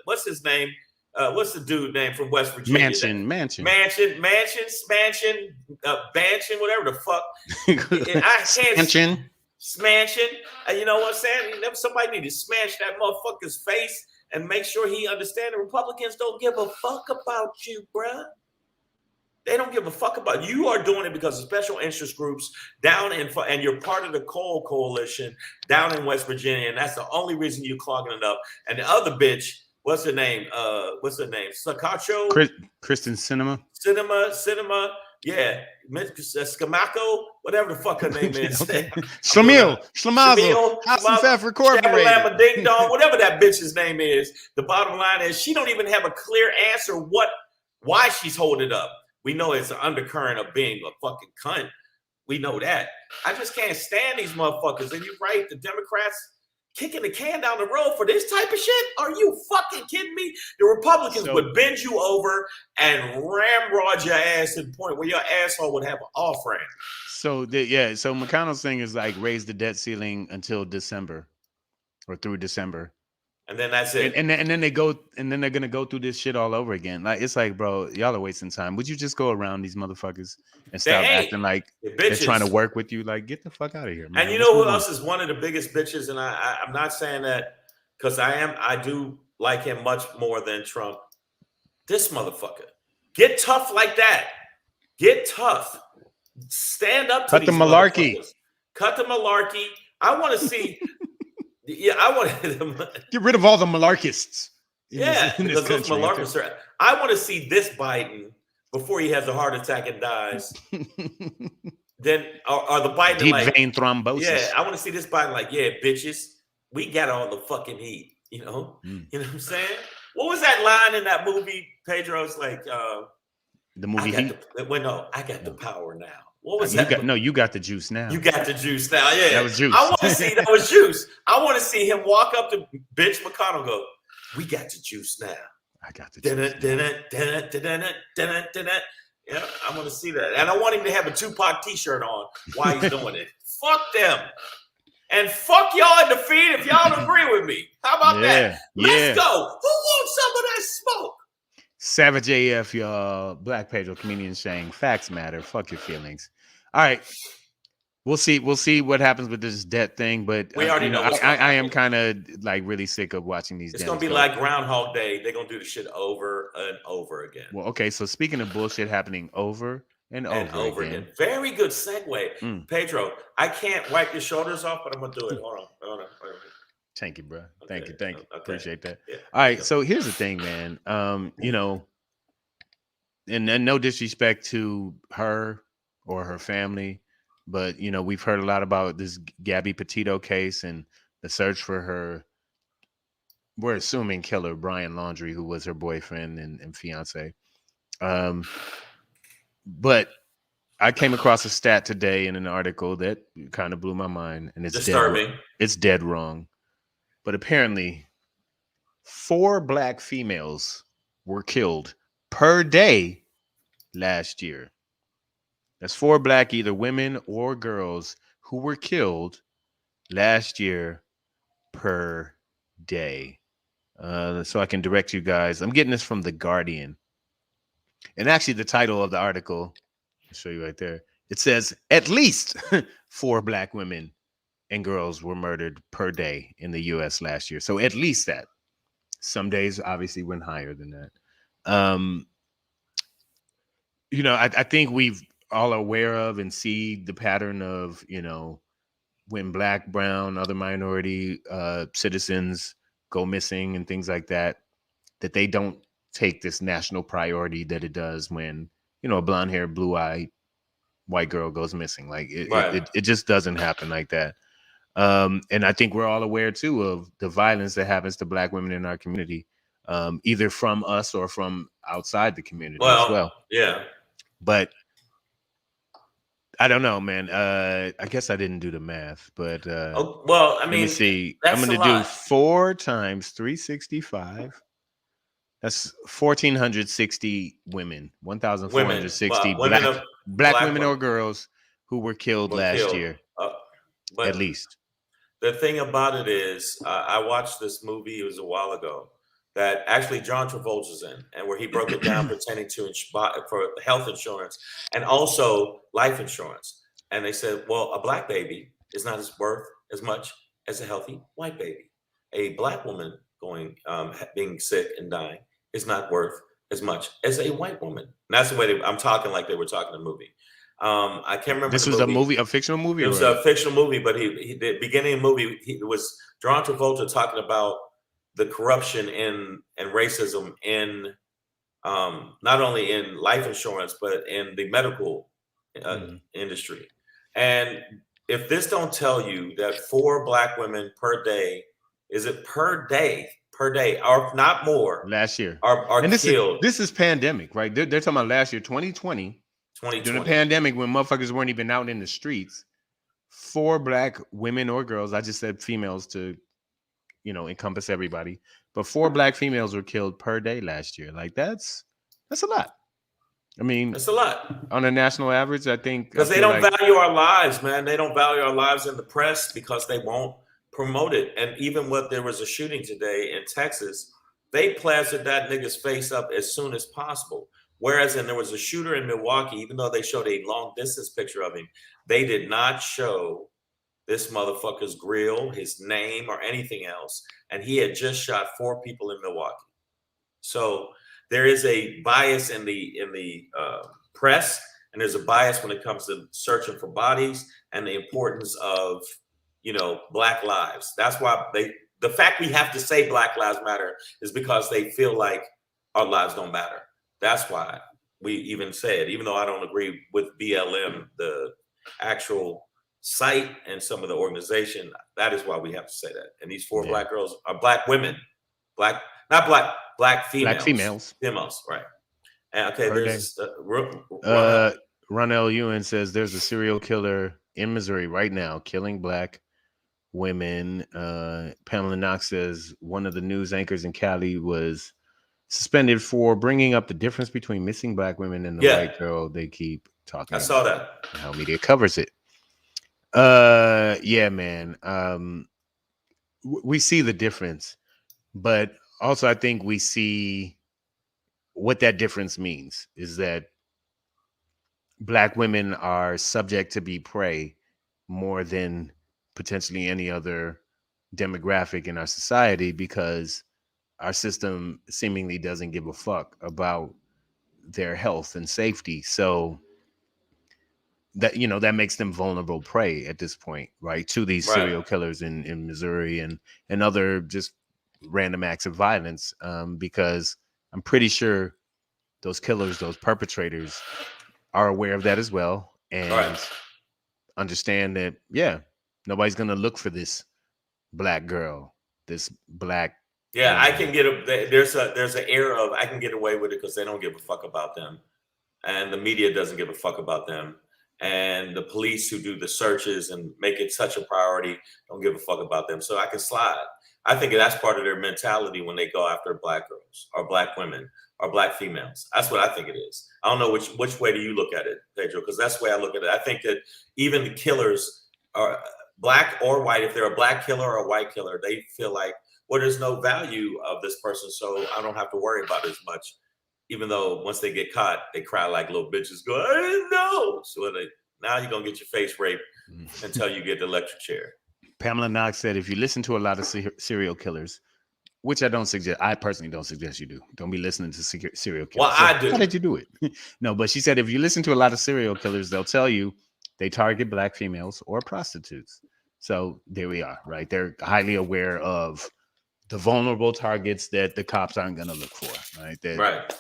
what's his name? What's the dude name from West Virginia? Mansion, whatever the fuck. Smansion. You know what I'm saying? Somebody need to smash that motherfucker's face and make sure he understands the Republicans don't give a fuck about you, bruh. They don't give a fuck about you. You are doing it because of special interest groups down and you're part of the coal coalition down in West Virginia, and that's the only reason you're clogging it up. And the other bitch, what's her name? Sacacho? Kristen Sinema. Cinema. Yeah, Scamaco, whatever the fuck her name is. Schlemazel, Incorporated. Ding dong, whatever that bitch's name is. The bottom line is she don't even have a clear answer why she's holding it up. We know it's an undercurrent of being a fucking cunt. We know that. I just can't stand these motherfuckers. And you're right, the Democrats kicking the can down the road for this type of shit? Are you fucking kidding me? The Republicans would bend you over and ramrod your ass to the point where your asshole would have an off-ramp. So McConnell's thing is like raise the debt ceiling until December or through December. And then that's it. And then they're gonna go through this shit all over again. Like it's like, bro, y'all are wasting time. Would you just go around these motherfuckers and stop acting like they're trying to work with you? Like, get the fuck out of here, man. And you know who else is one of the biggest bitches? And I'm not saying that because I do like him much more than Trump. This motherfucker. Get tough like that. Get tough. Stand up to Cut the malarkey. Cut the malarkey. I want to see. Yeah, I want to get rid of all the malarkists. Because those malarkists are. I want to see this Biden before he has a heart attack and dies. Then, or the Biden deep like vein thrombosis. Yeah, I want to see this Biden like, yeah, bitches, we got all the fucking heat. You know, you know what I'm saying? What was that line in that movie? Pedro's like, the movie Heat. I got the power now. What was that? You got the juice now. You got the juice now. Yeah, that was juice. I want to see that was juice. I want to see him walk up to bitch McConnell, go, "We got the juice now." I got the juice. Yeah, I want to see that, and I want him to have a Tupac T-shirt on while he's doing it. Fuck them, and fuck y'all in the feed if y'all don't agree with me. How about that? Let's go. Who wants some of that smoke? Savage AF, y'all. Black Pedro, comedian Shang. Facts matter. Fuck your feelings. All right. We'll see what happens with this debt thing, but we already know. I am kind of like really sick of watching these. It's gonna be like Groundhog Day. They're gonna do the shit over and over again. Well, okay. So speaking of bullshit happening over and over again. Very good segue, Pedro. I can't wipe your shoulders off, but I'm gonna do it. Hold on. Thank you, bro. Thank you. Okay. Appreciate that. Yeah. All right. So here's the thing, man. You know, and no disrespect to her or her family, But we've heard a lot about this Gabby Petito case and the search for her. We're assuming killer Brian Laundrie, who was her boyfriend and fiance. But I came across a stat today in an article that kind of blew my mind, and it's Disturbing. dead wrong. But apparently, 4 black females were killed per day last year. That's 4 black either women or girls who were killed last year per day. So I can direct you guys. I'm getting this from The Guardian. And actually, the title of the article, I'll show you right there. It says at least 4 black women and girls were murdered per day in the U.S. last year. So at least that. Some days obviously went higher than that. I think we've all aware of and see the pattern of, when black, brown, other minority citizens go missing and things like that, that they don't take this national priority that it does when, a blonde-haired, blue-eyed white girl goes missing. Like it just doesn't happen like that. And I think we're all aware too of the violence that happens to black women in our community, either from us or from outside the community as well. Yeah. But I don't know, man. I guess I didn't do the math, but let me see. I'm going to do 4 times 365. That's 1,460 women, 1,460 black women or girls who were killed last year, at least. The thing about it is, I watched this movie, it was a while ago, that actually John Travolta's in, and where he broke it down pertaining to for health insurance and also life insurance. And they said, well, a black baby is not worth as much as a healthy white baby. A black woman being sick and dying is not worth as much as a white woman. And that's the way I'm talking like they were talking in the movie. I can't remember. This was a fictional movie? It was a fictional movie, but the beginning of the movie, it was John Travolta talking about the corruption and racism in not only in life insurance, but in the medical industry. And if this don't tell you that 4 black women per day, is it per day, or not more, last year are killed? This is pandemic, right? They're talking about last year, 2020. During the pandemic, when motherfuckers weren't even out in the streets, 4 black women or girls, I just said females to, encompass everybody, but 4 black females were killed per day last year. Like that's a lot. I mean, it's a lot on a national average, I think. Because they don't value our lives, man. They don't value our lives in the press because they won't promote it. And even when there was a shooting today in Texas, they plastered that nigga's face up as soon as possible. Whereas there was a shooter in Milwaukee, even though they showed a long distance picture of him, they did not show this motherfucker's grill, his name, or anything else. And he had just shot 4 people in Milwaukee. So there is a bias in the press, and there's a bias when it comes to searching for bodies and the importance of, black lives. That's why the fact we have to say Black Lives Matter is because they feel like our lives don't matter. That's why we even said, even though I don't agree with BLM, the actual site and some of the organization, that is why we have to say that. And these 4 black girls are black women, black females. Females, right. And okay, there's Ronell Ewan says there's a serial killer in Missouri right now killing black women. Pamela Knox says one of the news anchors in Cali was suspended for bringing up the difference between missing black women and the white girl they keep talking about. I saw that. How media covers it. Yeah, man. We see the difference, but also I think we see what that difference means is that black women are subject to be prey more than potentially any other demographic in our society because our system seemingly doesn't give a fuck about their health and safety. So that, that makes them vulnerable prey at this point, right? To these serial killers in Missouri and other just random acts of violence. Because I'm pretty sure those killers, those perpetrators are aware of that as well. And understand that, yeah, nobody's gonna look for this black girl, this black. Yeah, I can get there's an air of I can get away with it because they don't give a fuck about them, and the media doesn't give a fuck about them, and the police who do the searches and make it such a priority don't give a fuck about them. So I can slide. I think that's part of their mentality when they go after black girls or black women or black females. That's what I think it is. I don't know which way do you look at it, Pedro? Because that's the way I look at it. I think that even the killers are black or white. If they're a black killer or a white killer, they feel like, well, there's no value of this person, so I don't have to worry about it as much. Even though once they get caught, they cry like little bitches, go, I didn't know. So now you're gonna get your face raped until you get the electric chair. Pamela Knox said, if you listen to a lot of serial killers, which I don't suggest, I personally don't suggest you do. Don't be listening to serial killers. Well, I do. How did you do it? No, but she said, if you listen to a lot of serial killers, they'll tell you they target black females or prostitutes. So there we are, right? They're highly aware of the vulnerable targets that the cops aren't going to look for, right? That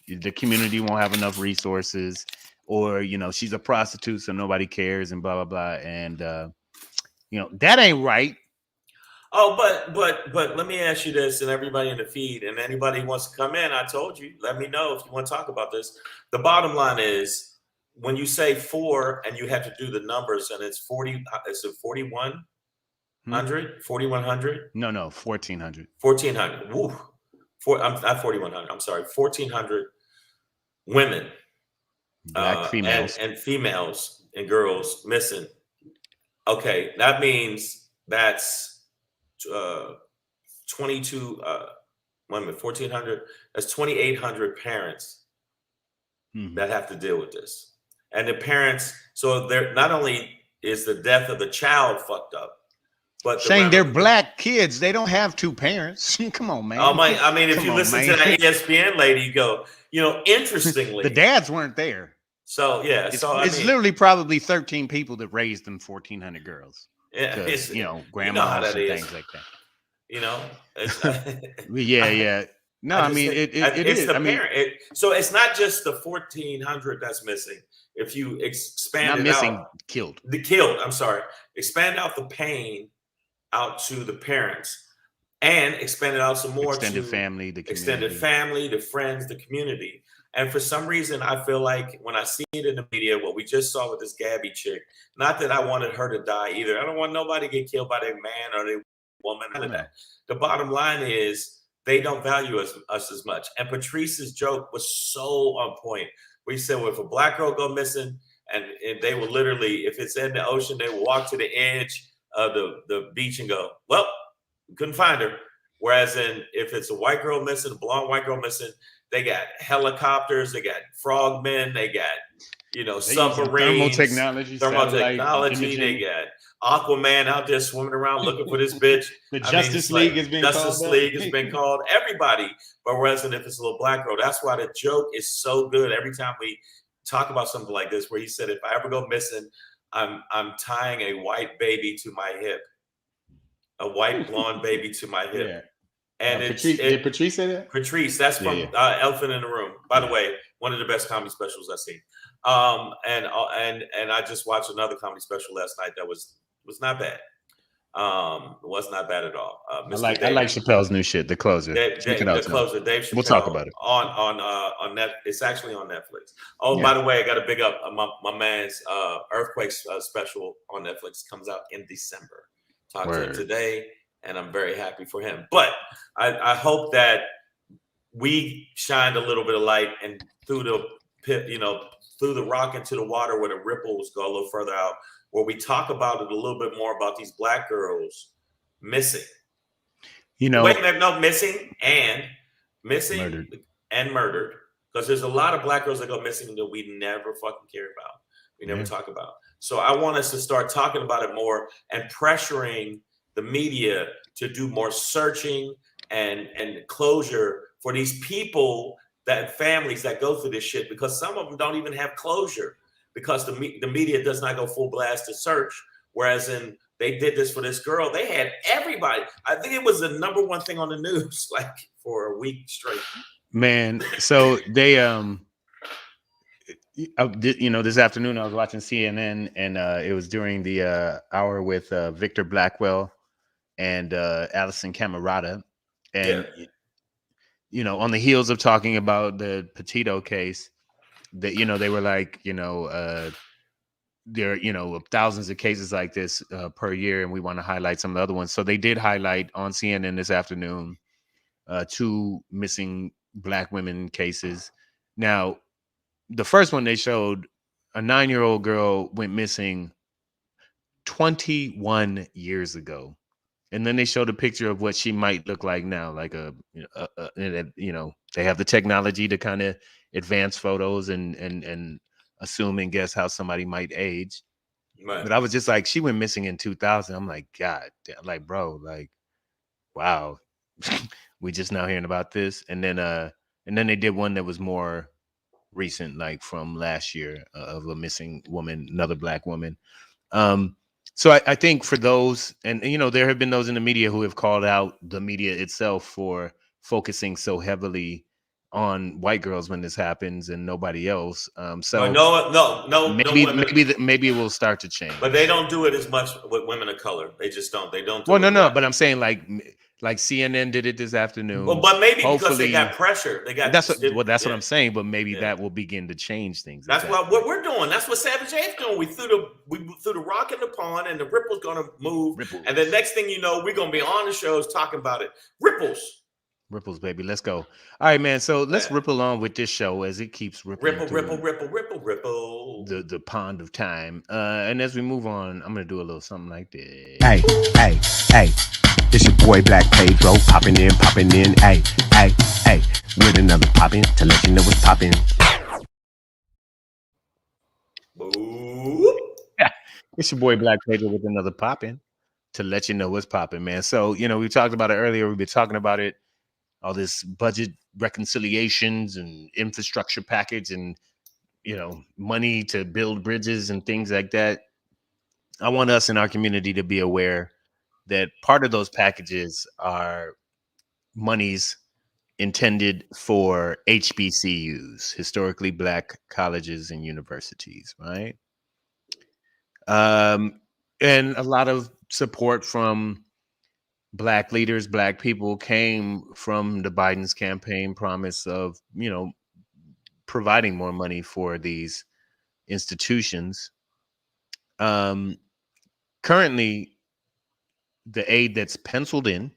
the community won't have enough resources, or, you know, she's a prostitute, so nobody cares, and blah, blah, blah. And, you know, that ain't right. Oh, but let me ask you this, and everybody in the feed, and anybody who wants to come in, I told you, let me know if you want to talk about this. The bottom line is, when you say 4 and you have to do the numbers, and it's 40, is it 4,100? 4,100? No, 1,400. 1,400. Woo. I'm not 4,100. I'm sorry. 1,400 women, black females, and females and girls missing. Okay, that means that's 22. Wait a minute, 1,400. That's 2,800 parents that have to deal with this, and the parents. So they're not only is the death of the child fucked up, but saying they're black kids, they don't have 2 parents. Come on, man. Oh my! I mean, if you listen to that ESPN lady, you go, you know, interestingly, the dads weren't there. So yeah, it's literally probably 13 people that raised them 1,400 girls. Yeah, it's, you know, grandmas and things like that. You know, yeah. No, I mean it is. The parent. So it's not just the 1,400 that's missing. If you expand it out, killed. I'm sorry. Expand out the pain out to the parents, and expand it out some more extended to family, the friends, the community. And for some reason, I feel like when I see it in the media, what we just saw with this Gabby chick, not that I wanted her to die either. I don't want nobody to get killed by their man or their woman. None of that. The bottom line is they don't value us as much. And Patrice's joke was so on point. We said, well, if a black girl go missing, and they will literally, if it's in the ocean, they will walk to the edge of the beach and go, well, we couldn't find her. Whereas if it's a white girl missing, a blonde white girl missing, they got helicopters, they got frogmen, they got, you know, submarines, thermal technology, they got Aquaman out there swimming around looking for this bitch. The Justice League has been called. Everybody. But whereas if it's a little black girl, that's why the joke is so good. Every time we talk about something like this, where he said, if I ever go missing, I'm tying a white baby to my hip, a white blonde baby to my hip. Yeah. And did Patrice say that? Patrice, that's from Elephant in the Room. By the way, one of the best comedy specials I've seen. And I just watched another comedy special last night that was not bad. It was not bad at all. I like Chappelle's new shit, The Closer. The Closer, Dave Chappelle. We'll talk about it on net. It's actually on Netflix. Oh, by the way, I got to big up my man's Earthquake special on Netflix. Comes out in December. Talked to him today, and I'm very happy for him. But I hope that we shined a little bit of light and through the pit, you know, through the rock into the water where the ripples go a little further out, where we talk about it a little bit more about these black girls missing. You know, missing and murdered. Because there's a lot of black girls that go missing that we never fucking care about. We never talk about. So I want us to start talking about it more and pressuring the media to do more searching and closure for these people, that families that go through this shit, because some of them don't even have closure because the media does not go full blast to search. Whereas they did this for this girl, they had everybody. I think it was the number one thing on the news, like for a week straight. Man, so they This afternoon I was watching CNN, and it was during the hour with Victor Blackwell and Allison Camerata, Yeah. and on the heels of talking about the Petito case, that they were like, there thousands of cases like this per year, and we want to highlight some of the other ones. So they did highlight on CNN this afternoon 2 missing Black women cases. Now, the first one they showed, a 9-year-old girl went missing 21 years ago. And then they showed a picture of what she might look like now, like they have the technology to kind of advance photos and assume and guess how somebody might age. Right. But I was just like, she went missing in 2000. I'm like, God, like, bro, like, wow, we just now hearing about this. And then they did one that was more recent, like from last year, of a missing woman, another Black woman. So I think for those, and there have been those in the media who have called out the media itself for focusing so heavily on white girls when this happens and nobody else. So no women. maybe it will start to change. But they don't do it as much with women of color. They just don't. They don't do Well, it. no, but I'm saying like CNN did it this afternoon. Well, but maybe because Hopefully, they got pressure. They got that's what I'm saying. But maybe Yeah. that will begin to change things. That's exactly. what we're doing. That's what Savage A's doing. We threw the rock in the pond, and the ripple's gonna move. Ripples. And the next thing you know, we're gonna be on the shows talking about it. Ripples, baby. Let's go. All right, man. So let's ripple on with this show as it keeps rippling. Ripple. The pond of time. And as we move on, I'm gonna do a little something like this. Hey. It's your boy Black Pedro, popping in. Hey. With another poppin' to let you know what's poppin'. It's your boy Black Pedro with another poppin' to let you know what's poppin', man. So we talked about it earlier. We've been talking about it. All this budget reconciliations and infrastructure package and, money to build bridges and things like that. I want us in our community to be aware that part of those packages are monies intended for HBCUs, historically Black colleges and universities, right? And a lot of support from Black leaders, Black people came from the Biden's campaign promise of, providing more money for these institutions. Currently, the aid that's penciled in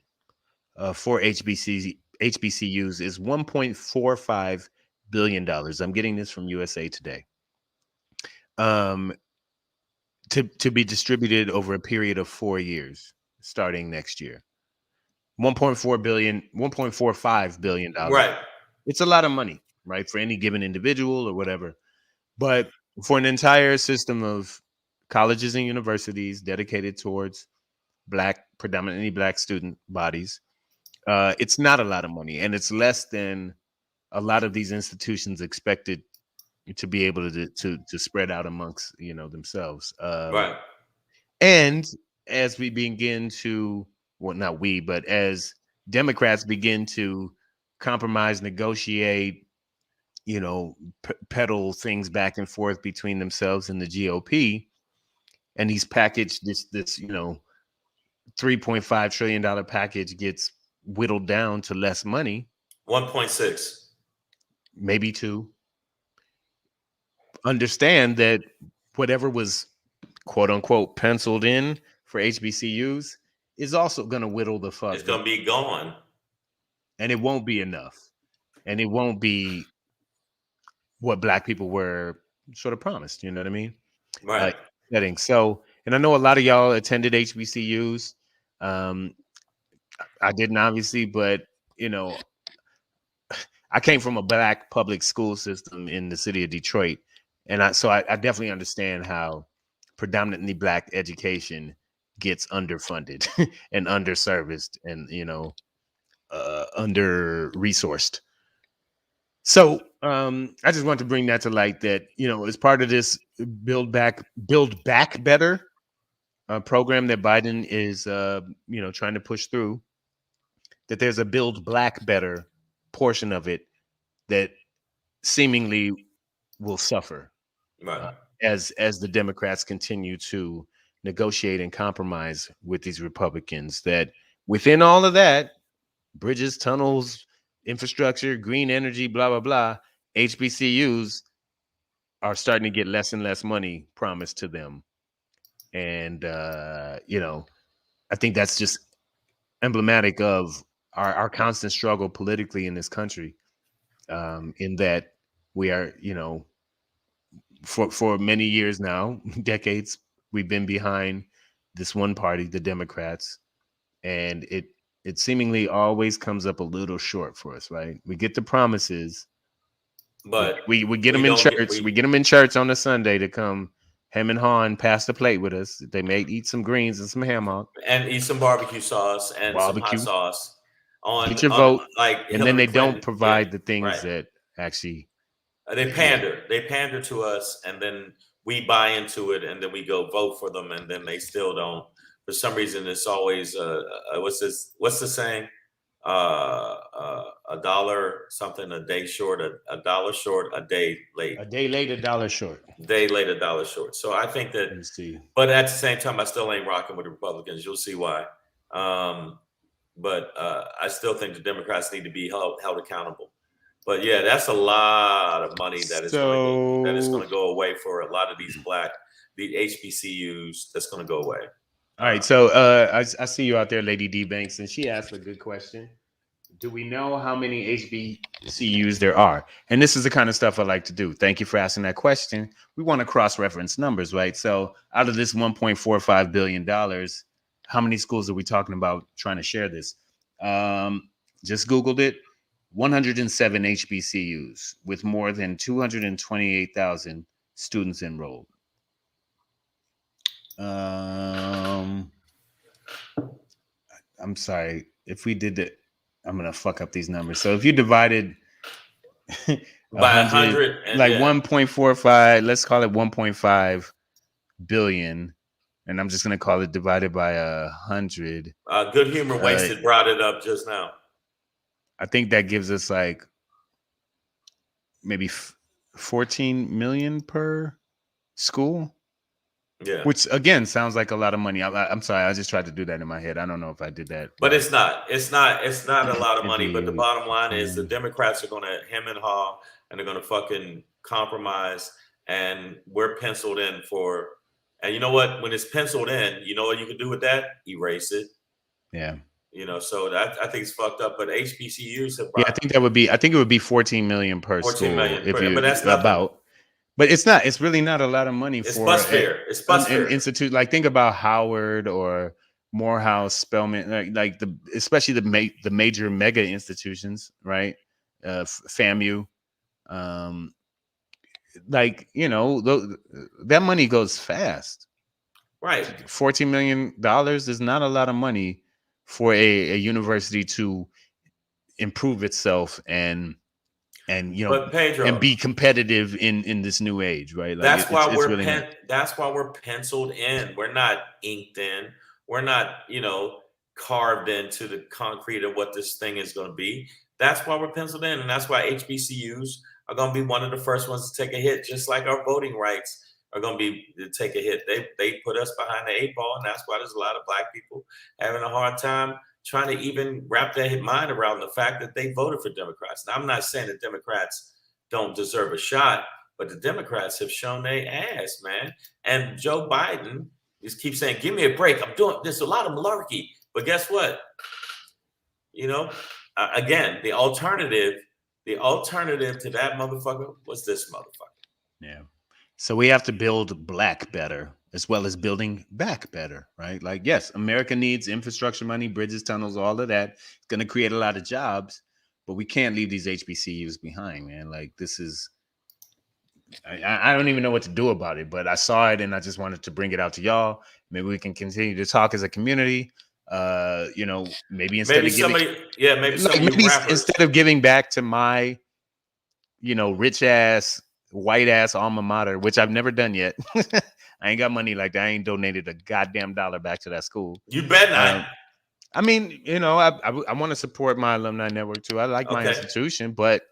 for HBCUs is $1.45 billion. I'm getting this from USA Today. To be distributed over a period of 4 years, starting next year. $1.45 billion. Right. It's a lot of money, right, for any given individual or whatever. But for an entire system of colleges and universities dedicated towards predominantly Black student bodies, it's not a lot of money, and it's less than a lot of these institutions expected to be able to spread out amongst themselves. Right. And as we begin to, well, not we, but as Democrats begin to compromise, negotiate, peddle things back and forth between themselves and the GOP, and he's packaged this $3.5 trillion package gets whittled down to less money. 1.6. Maybe 2. Understand that whatever was quote unquote penciled in for HBCUs is also going to whittle the fuck. It's going to be gone. And it won't be enough. And it won't be what Black people were sort of promised. You know what I mean? Right. So, and I know a lot of y'all attended HBCUs. I didn't, obviously, but I came from a Black public school system in the city of Detroit. And I definitely understand how predominantly Black education gets underfunded and underserviced and, under-resourced. So I just want to bring that to light that, as part of this Build Back Better program that Biden is, trying to push through, that there's a Build Black Better portion of it that seemingly will suffer Right. as the Democrats continue to negotiate and compromise with these Republicans. That within all of that, bridges, tunnels, infrastructure, green energy, blah blah blah, HBCUs are starting to get less and less money promised to them, and I think that's just emblematic of our constant struggle politically in this country. In that we are, for many years now, decades, we've been behind this one party, the Democrats, and it seemingly always comes up a little short for us, right? We get the promises, But we get them in church. We get them in church on a Sunday to come hem and haw and pass the plate with us. They may eat some greens and some ham hock and eat some barbecue sauce and some hot barbecue. sauce Get your vote, like and Hillary then they Clinton. don't provide the things right. that actually They pander to us, and then we buy into it, and then we go vote for them, and then they still don't. For some reason, it's always what's the saying? A dollar something a day short, a dollar short, a day late. A day late, a dollar short. Day late, a dollar short. So I think that. Let me see. But at the same time, I still ain't rocking with the Republicans. You'll see why. But I still think the Democrats need to be held accountable. But yeah, that's a lot of money that is going to go away for a lot of these the HBCUs. That's going to go away. All right, so I see you out there, Lady D Banks, and she asked a good question. Do we know how many HBCUs there are? And this is the kind of stuff I like to do. Thank you for asking that question. We want to cross-reference numbers, right? So out of this $1.45 billion, how many schools are we talking about trying to share this? Just Googled it. 107 HBCUs with more than 228,000 students enrolled. I'm sorry if we did it. I'm gonna fuck up these numbers. So if you divided by 100, like 1.45, let's call it 1.5 billion, and I'm just gonna call it divided by 100. Good Humor Wasted brought it up just now. I think that gives us like maybe 14 million per school. Yeah. Which again sounds like a lot of money. I'm sorry, I just tried to do that in my head. I don't know if I did that. But it's not a lot of money. But the bottom line is the Democrats are gonna hem and haw, and they're gonna fucking compromise, and we're penciled in for. And you know what? When it's penciled in, you know what you can do with that? Erase it. Yeah. So that I think it's fucked up. But HBCUs have. Yeah, I think it would be 14 million per 14 school. 14 million, but that's about. But it's not. It's really not a lot of money for bus fare. It's bus fare. An institute. Like think about Howard or Morehouse, Spelman, especially the major mega institutions, right? FAMU, that money goes fast. Right. $14 million is not a lot of money for a university to improve itself and Pedro, and be competitive in this new age, right? Like that's why we're penciled in. We're not inked in. We're not, carved into the concrete of what this thing is going to be. That's why we're penciled in, and that's why HBCUs are going to be one of the first ones to take a hit, just like our voting rights are going to take a hit. They put us behind the 8 ball, and that's why there's a lot of Black people having a hard time trying to even wrap their mind around the fact that they voted for Democrats. Now, I'm not saying that Democrats don't deserve a shot, but the Democrats have shown their ass, man. And Joe Biden just keeps saying, give me a break. I'm doing this, a lot of malarkey. But guess what? Again, the alternative to that motherfucker was this motherfucker. Yeah. So we have to build Black better, as well as building back better, right? Like, yes, America needs infrastructure money, bridges, tunnels, all of that. It's going to create a lot of jobs, but we can't leave these HBCUs behind, man. Like, this is, I don't even know what to do about it, but I saw it and I just wanted to bring it out to y'all. Maybe we can continue to talk as a community. Maybe instead of giving back to my, rich ass, white ass alma mater, which I've never done yet. I ain't got money like that. I ain't donated a goddamn dollar back to that school. You bet not. I mean, I want to support my alumni network too. I like my institution, but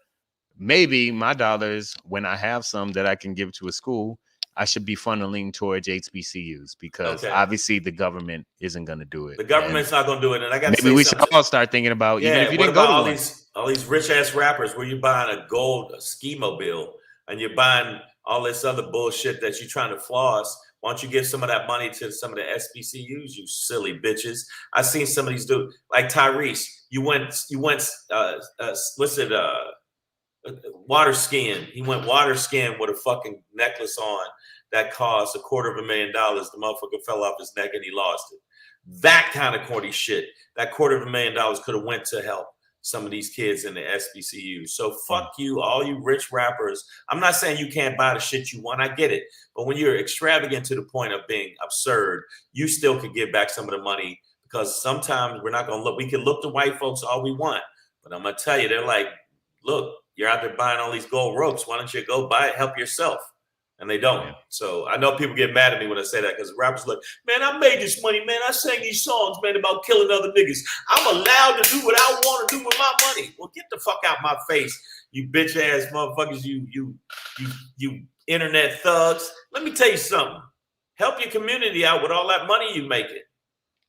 maybe my dollars, when I have some that I can give to a school, I should be funneling towards HBCUs because obviously the government isn't going to do it. The government's not going to do it. And I got to say maybe we should all start thinking about, even if you didn't go to one. All these rich ass rappers where you're buying a ski mobile and you're buying all this other bullshit that you're trying to floss. Why don't you give some of that money to some of the SBCUs, you silly bitches? I seen some of these dudes like Tyrese. You went water skiing. He went water skiing with a fucking necklace on that cost $250,000. The motherfucker fell off his neck and he lost it. That kind of corny shit. That $250,000 could have went to help some of these kids in the SBCU. So fuck you, all you rich rappers. I'm not saying you can't buy the shit you want. I get it. But when you're extravagant to the point of being absurd, you still could give back some of the money, because sometimes we're not going to look. We can look to white folks all we want. But I'm going to tell you, they're like, look, you're out there buying all these gold ropes. Why don't you go buy it, help yourself? And they don't. So I know people get mad at me when I say that, because rappers look, man, I made this money, man. I sang these songs, man, about killing other niggas. I'm allowed to do what I want to do with my money. Well, get the fuck out my face, you bitch ass motherfuckers, you internet thugs. Let me tell you something. Help your community out with all that money you make it.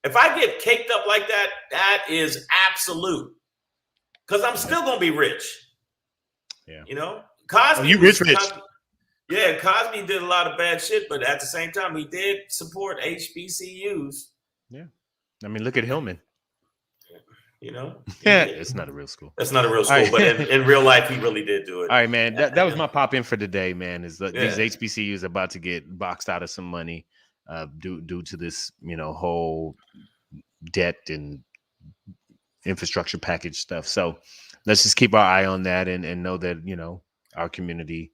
If I get caked up like that, that is absolute. Because I'm still gonna be rich. Yeah. You know? Cosby. You rich. Yeah, Cosby did a lot of bad shit, but at the same time, he did support HBCUs. Yeah. I mean, look at Hillman. You know? Yeah, it's not a real school. That's not a real school, but in real life, he really did do it. All right, man. That was my pop in for the day, man. Is that these HBCUs are about to get boxed out of some money due to this, whole debt and infrastructure package stuff. So let's just keep our eye on that and know that, our community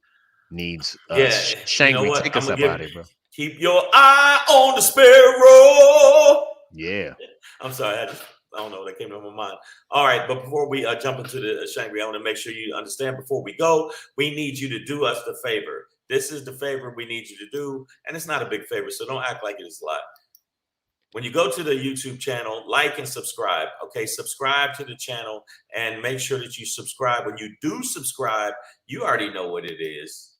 needs us. Shangry, take us up out of here, bro. Keep your eye on the sparrow. Yeah. I'm sorry. I don't know. That came to my mind. All right. But before we jump into the Shangry, I want to make sure you understand before we go, we need you to do us the favor. This is the favor we need you to do. And it's not a big favor, so don't act like it is a lot. When you go to the YouTube channel, like and subscribe. Okay, subscribe to the channel and make sure that you subscribe. When you do subscribe, you already know what it is.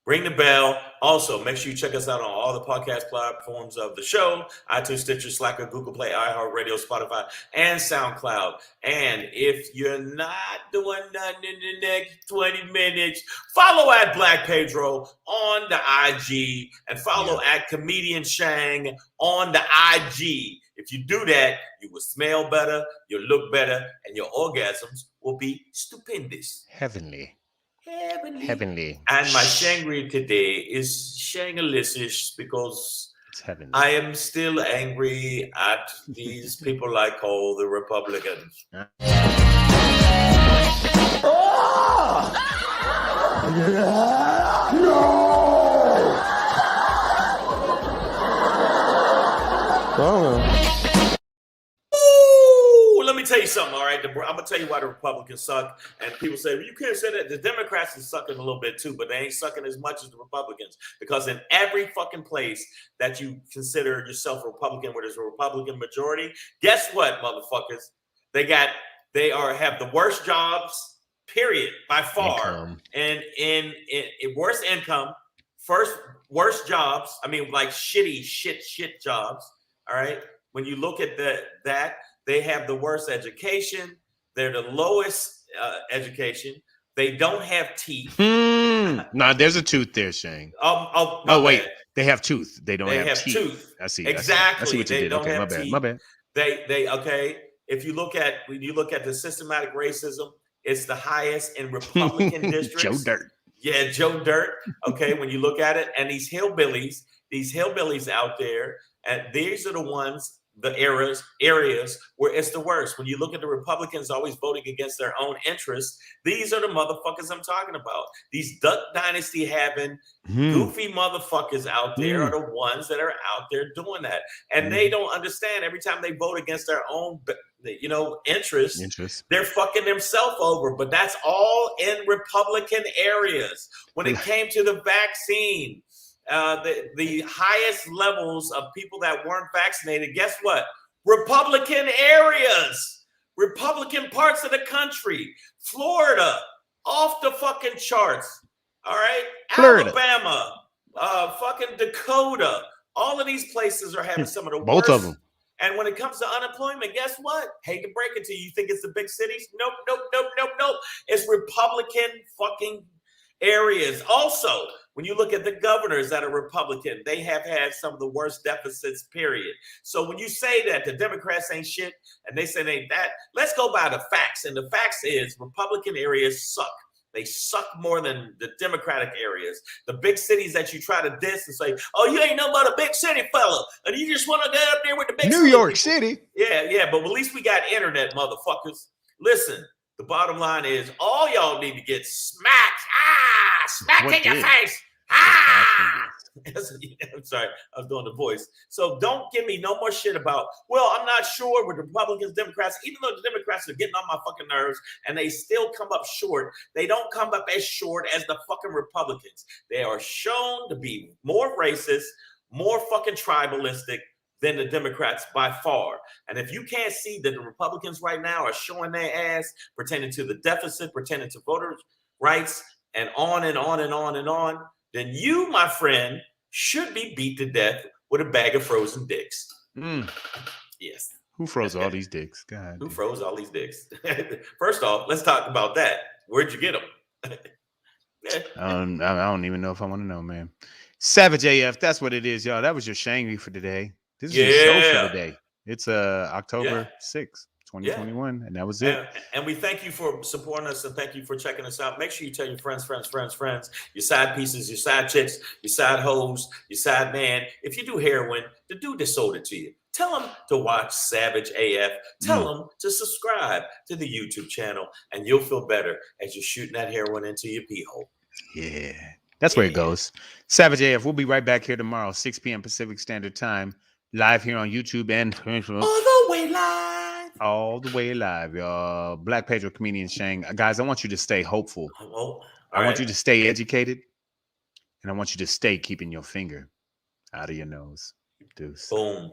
Ring the bell. Also, make sure you check us out on all the podcast platforms of the show: iTunes, Stitcher, Slacker, Google Play, iHeartRadio, Spotify, and SoundCloud. And if you're not doing nothing in the next 20 minutes, follow at Black Pedro on the IG and follow at Comedian Shang on the IG. If you do that, you will smell better, you'll look better, and your orgasms will be stupendous. Heavenly. And my Shangry today is Shangalicious because I am still angry at these people I call the Republicans. Let me tell you something, all right? I'm going to tell you why the Republicans suck. And people say, well, you can't say that. The Democrats are sucking a little bit too, but they ain't sucking as much as the Republicans. Because in every fucking place that you consider yourself a Republican, where there's a Republican majority, guess what, motherfuckers? They have the worst jobs, period, by far. And in worst income, worst jobs. I mean, like shit jobs, all right? When you look at that, they have the worst education. They're the lowest education. They don't have teeth. Nah, there's a tooth there, Shang. Wait. Bad. They have tooth. They don't have teeth. Tooth. I see. Exactly. I see what you did. Okay, my bad. They okay. When you look at the systematic racism, it's the highest in Republican districts. Joe Dirt. Yeah, Joe Dirt. Okay, when you look at it, and these hillbillies out there, and these are the ones. The areas where it's the worst. When you look at the Republicans always voting against their own interests, these are the motherfuckers I'm talking about. These Duck Dynasty having goofy motherfuckers out there are the ones that are out there doing that. And they don't understand every time they vote against their own, interests, they're fucking themselves over. But that's all in Republican areas. When it came to the vaccine, the highest levels of people that weren't vaccinated, guess what? Republican areas. Republican parts of the country. Florida, off the fucking charts. All right. Florida. Alabama, fucking Dakota. All of these places are having some of the Both worst. of them. And when it comes to unemployment, guess what? Hate to break it to you. You think it's the big cities? Nope, nope, nope, nope, nope. It's Republican fucking areas. Also, when you look at the governors that are Republican, they have had some of the worst deficits, period. So when you say that the Democrats ain't shit and they say they ain't that, let's go by the facts. And the facts is Republican areas suck. They suck more than the Democratic areas. The big cities that you try to diss and say, oh, you ain't no but a big city fella. And you just want to get up there with the big New city York people. City. Yeah, but at least we got internet, motherfuckers. Listen, the bottom line is all y'all need to get smacked. Smacked in your face. I'm sorry, I was doing the voice. So don't give me no more shit about, well, I'm not sure with the Republicans, Democrats, even though the Democrats are getting on my fucking nerves and they still come up short, they don't come up as short as the fucking Republicans. They are shown to be more racist, more fucking tribalistic than the Democrats by far. And if you can't see that the Republicans right now are showing their ass pertaining to the deficit, pertaining to voters' rights, and on and on and on and on, then you, my friend, should be beat to death with a bag of frozen dicks. Yes. Who froze all these dicks? God. Who froze all these dicks? First off, let's talk about that. Where'd you get them? I don't even know if I want to know, man. Savage AF, that's what it is, y'all. That was your Shangry for today. This is your show for today. It's October 6th. 2021, and that was it. And we thank you for supporting us and thank you for checking us out. Make sure you tell your friends, your side pieces, your side chicks, your side hoes, your side man. If you do heroin, the dude that sold it to you, tell them to watch Savage AF. Tell them to subscribe to the YouTube channel, and you'll feel better as you're shooting that heroin into your pee hole. Yeah, that's where it goes. Savage AF. We'll be right back here tomorrow, 6 p.m. Pacific Standard Time, live here on YouTube and all the way live, y'all. Black Pedro, comedian Shang. Guys, I want you to stay hopeful. I want you to stay educated. And I want you to stay keeping your finger out of your nose. Deuce. Boom.